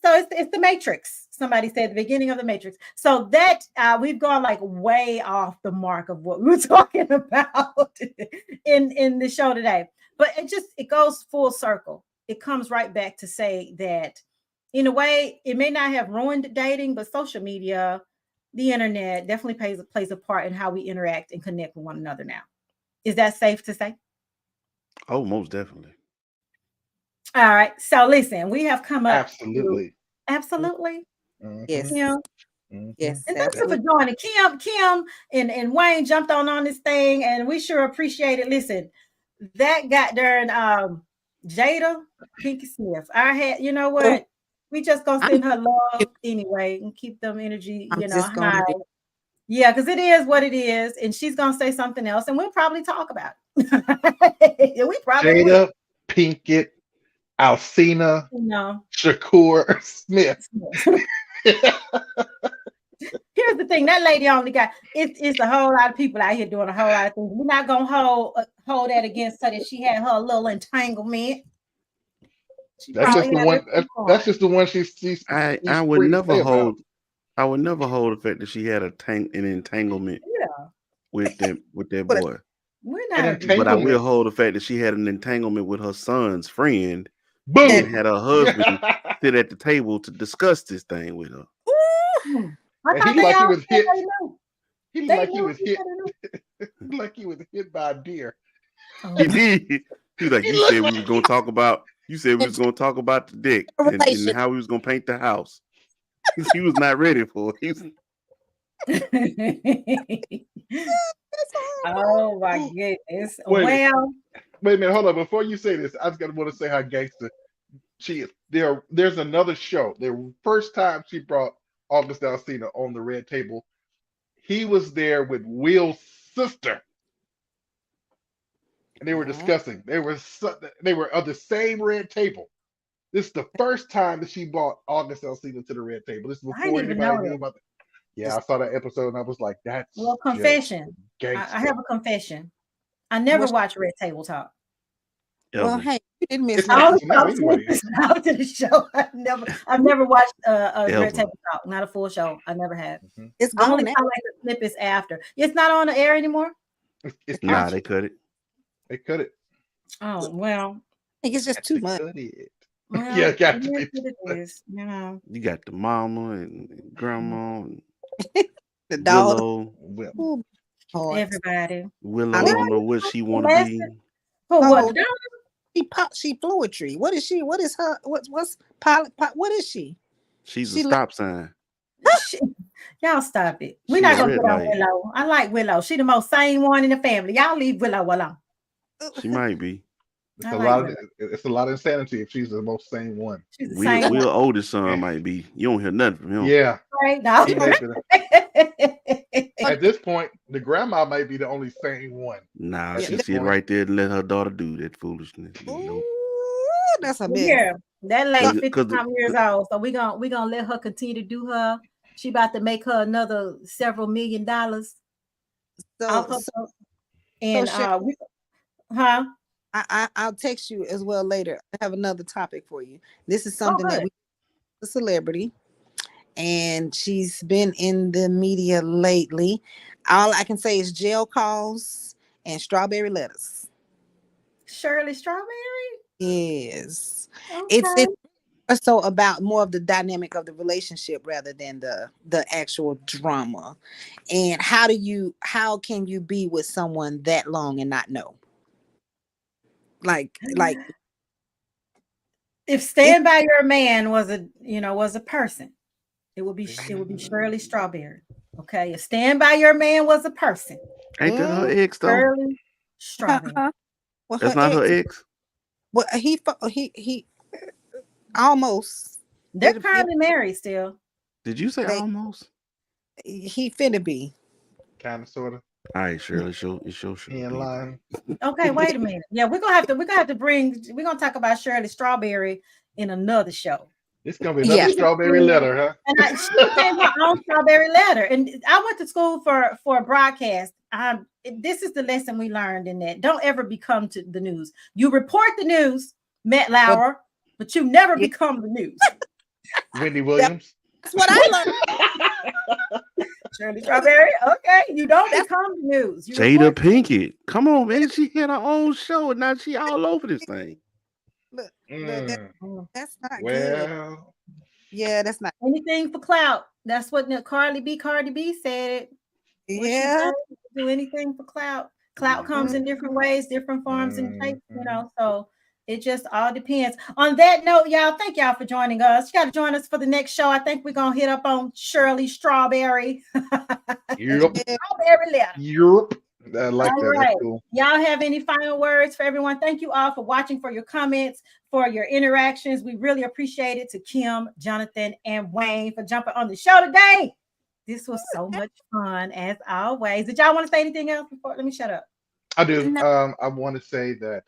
So it's the Matrix. Somebody said the beginning of the Matrix. So that we've gone like way off the mark of what we were talking about in the show today. But it goes full circle. It comes right back to say that in a way, it may not have ruined dating, but social media, the internet definitely plays a part in how we interact and connect with one another now. Is that safe to say? Oh, most definitely. All right. So listen, we have come up. Absolutely. Yes. Yeah. Yes. And thank you for joining. Kim and Wayne jumped on this thing, and we sure appreciate it. Listen, that got during Jada Pinky Smith. I had, you know what? We just gonna send her love anyway and keep them energy, high. Yeah, because it is what it is, and she's gonna say something else, and we'll probably talk about it. We probably Jada Pinkett, Alcina, Shakur Smith. Here's the thing: that lady only got it's a whole lot of people out here doing a whole lot of things. We're not gonna hold that against her that she had her little entanglement. That's just the one. That's just the one she's I would never hold. I would never hold the fact that she had an entanglement with that boy. We're not, but I will hold the fact that she had an entanglement with her son's friend. Boom! And had her husband sit at the table to discuss this thing with her. He like he was hit. He like he was hit. Like he was hit by a deer. He did. He was like, you said we was gonna talk about. You said we was gonna talk about the dick and how we was gonna paint the house. He was not ready for it. Oh my goodness! Wait a minute, hold on. Before you say this, I just want to say how gangster she is. There's another show. The first time she brought August Alsina on the red table, he was there with Will's sister, and they were discussing. They were on the same red table. This is the first time that she brought August Alsina to the red table. This is before anybody knew about it. Yeah, I saw that episode and I was like, that's confession. I have a confession. I never watched Red Table Talk. Well, hey, you didn't miss out to the show. I've never watched a Red Table Talk, not a full show. I never have. It's gone. Only I like the snippets after. It's not on the air anymore. Nah, they cut it. They cut it. Oh well. I think it's just too much. Well, yeah, got to be. It is, You got the mama and grandma and the dog. Willow. Everybody. Willow don't know what she want to be. What? She poetry. What is she? What is her? What is she? She's a stop sign. Y'all stop it. We're She not a gonna red put on light. Willow. I like Willow. She the most sane one in the family. Y'all leave Willow alone. She might be. It's I a like lot of Willow. it's a lot of insanity if she's the most sane one. She's the Will same one. Will oldest son might be. You don't hear nothing from him. Yeah, Right now. he may be at this point, the grandma might be the only sane one. Nah, At she this sit point. right there and let her daughter do that foolishness. Nope. Ooh, that's a mess. Yeah, that lady 50 'Cause some years old. So we gonna let her continue to do her. She about to make her another several $1 million off So, her. so, And Sher- huh? I'll text you as well later. I have another topic for you. This is Oh, something that good. we a celebrity, and she's been in the media lately. All I can say is jail calls and strawberry letters. Shirley Strawberry. Yes, Okay. it's so about more of the dynamic of the relationship rather than the actual drama. And how can you be with someone that long and not know? Like If Stand By Your Man was a person, it would be Shirley Strawberry. Okay. If Stand By Your Man was a person, Ain't that her ex though? Shirley Strawberry. well, That's her not her ex, ex. well, he almost They're It'll- currently married still. Did you say They- almost? he finna be. Kind of, sort of. All right, Shirley, show In line. Okay, wait a minute. Yeah, we're gonna have to we're gonna talk about Shirley Strawberry in another show. It's gonna be another Yeah. strawberry letter, huh? And she became her own strawberry letter. And I went to school for a broadcast. This is the lesson we learned in that. Don't ever become to the news. You report the news, Matt Lauer, but you never become the news. Wendy Williams. That's what I learned. Shirley Strawberry. Okay, you don't become the news. You Jada report- Pinkett. Come on, man. She had her own show and now she all over this thing. Look, Mm, that's not good. well, Yeah, that's not. anything for clout. That's what Cardi B said. What she Yeah. does, do anything for clout. Clout comes in different ways, different forms and shapes, so it just all depends. On that note, y'all, thank y'all for joining us. You got to join us for the next show. I think we're going to hit up on Shirley Strawberry. Europe. Strawberry letter. Europe. I like All that. right. That's cool. Y'all have any final words for everyone? Thank you all for watching, for your comments, for your interactions. We really appreciate it. To Kim, Jonathan, and Wayne for jumping on the show today. This was so much fun as always. Did y'all want to say anything else before? Let me shut up. I do. No. I want to say that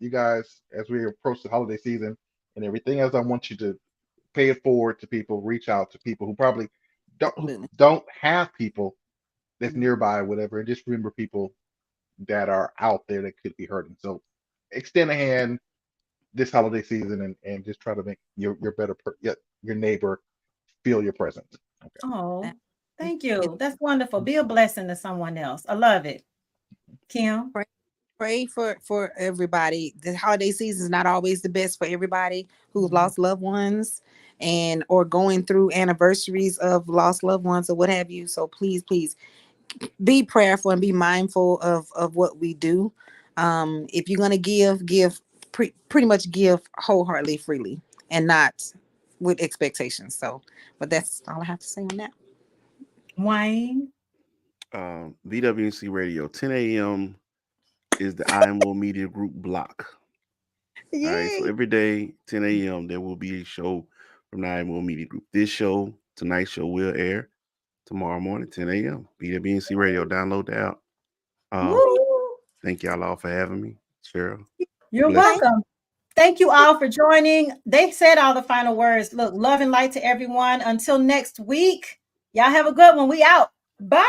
you guys, as we approach the holiday season and everything else, I want you to pay it forward to people, reach out to people who probably don't have people that's nearby, or whatever, and just remember people that are out there that could be hurting. So extend a hand this holiday season and just try to make your your neighbor feel your presence. Okay. Oh, thank you. That's wonderful. Be a blessing to someone else. I love it. Kim. Pray for everybody. The holiday season is not always the best for everybody who's lost loved ones and or going through anniversaries of lost loved ones or what have you. So please be prayerful and be mindful of what we do. If you're gonna give pretty much give wholeheartedly, freely, and not with expectations. So, but that's all I have to say on that. Wayne. VWNC Radio, 10 a.m. is the IMO Media Group block. All right, so every day, 10 a.m., there will be a show from the IMO Media Group. This show, tonight's show, will air tomorrow morning, 10 a.m. VWNC Radio. Download the app. Thank y'all all for having me. Cheryl. You're welcome. Thank you all for joining. They said all the final words. Look, love and light to everyone. Until next week, y'all have a good one. We out. Bye.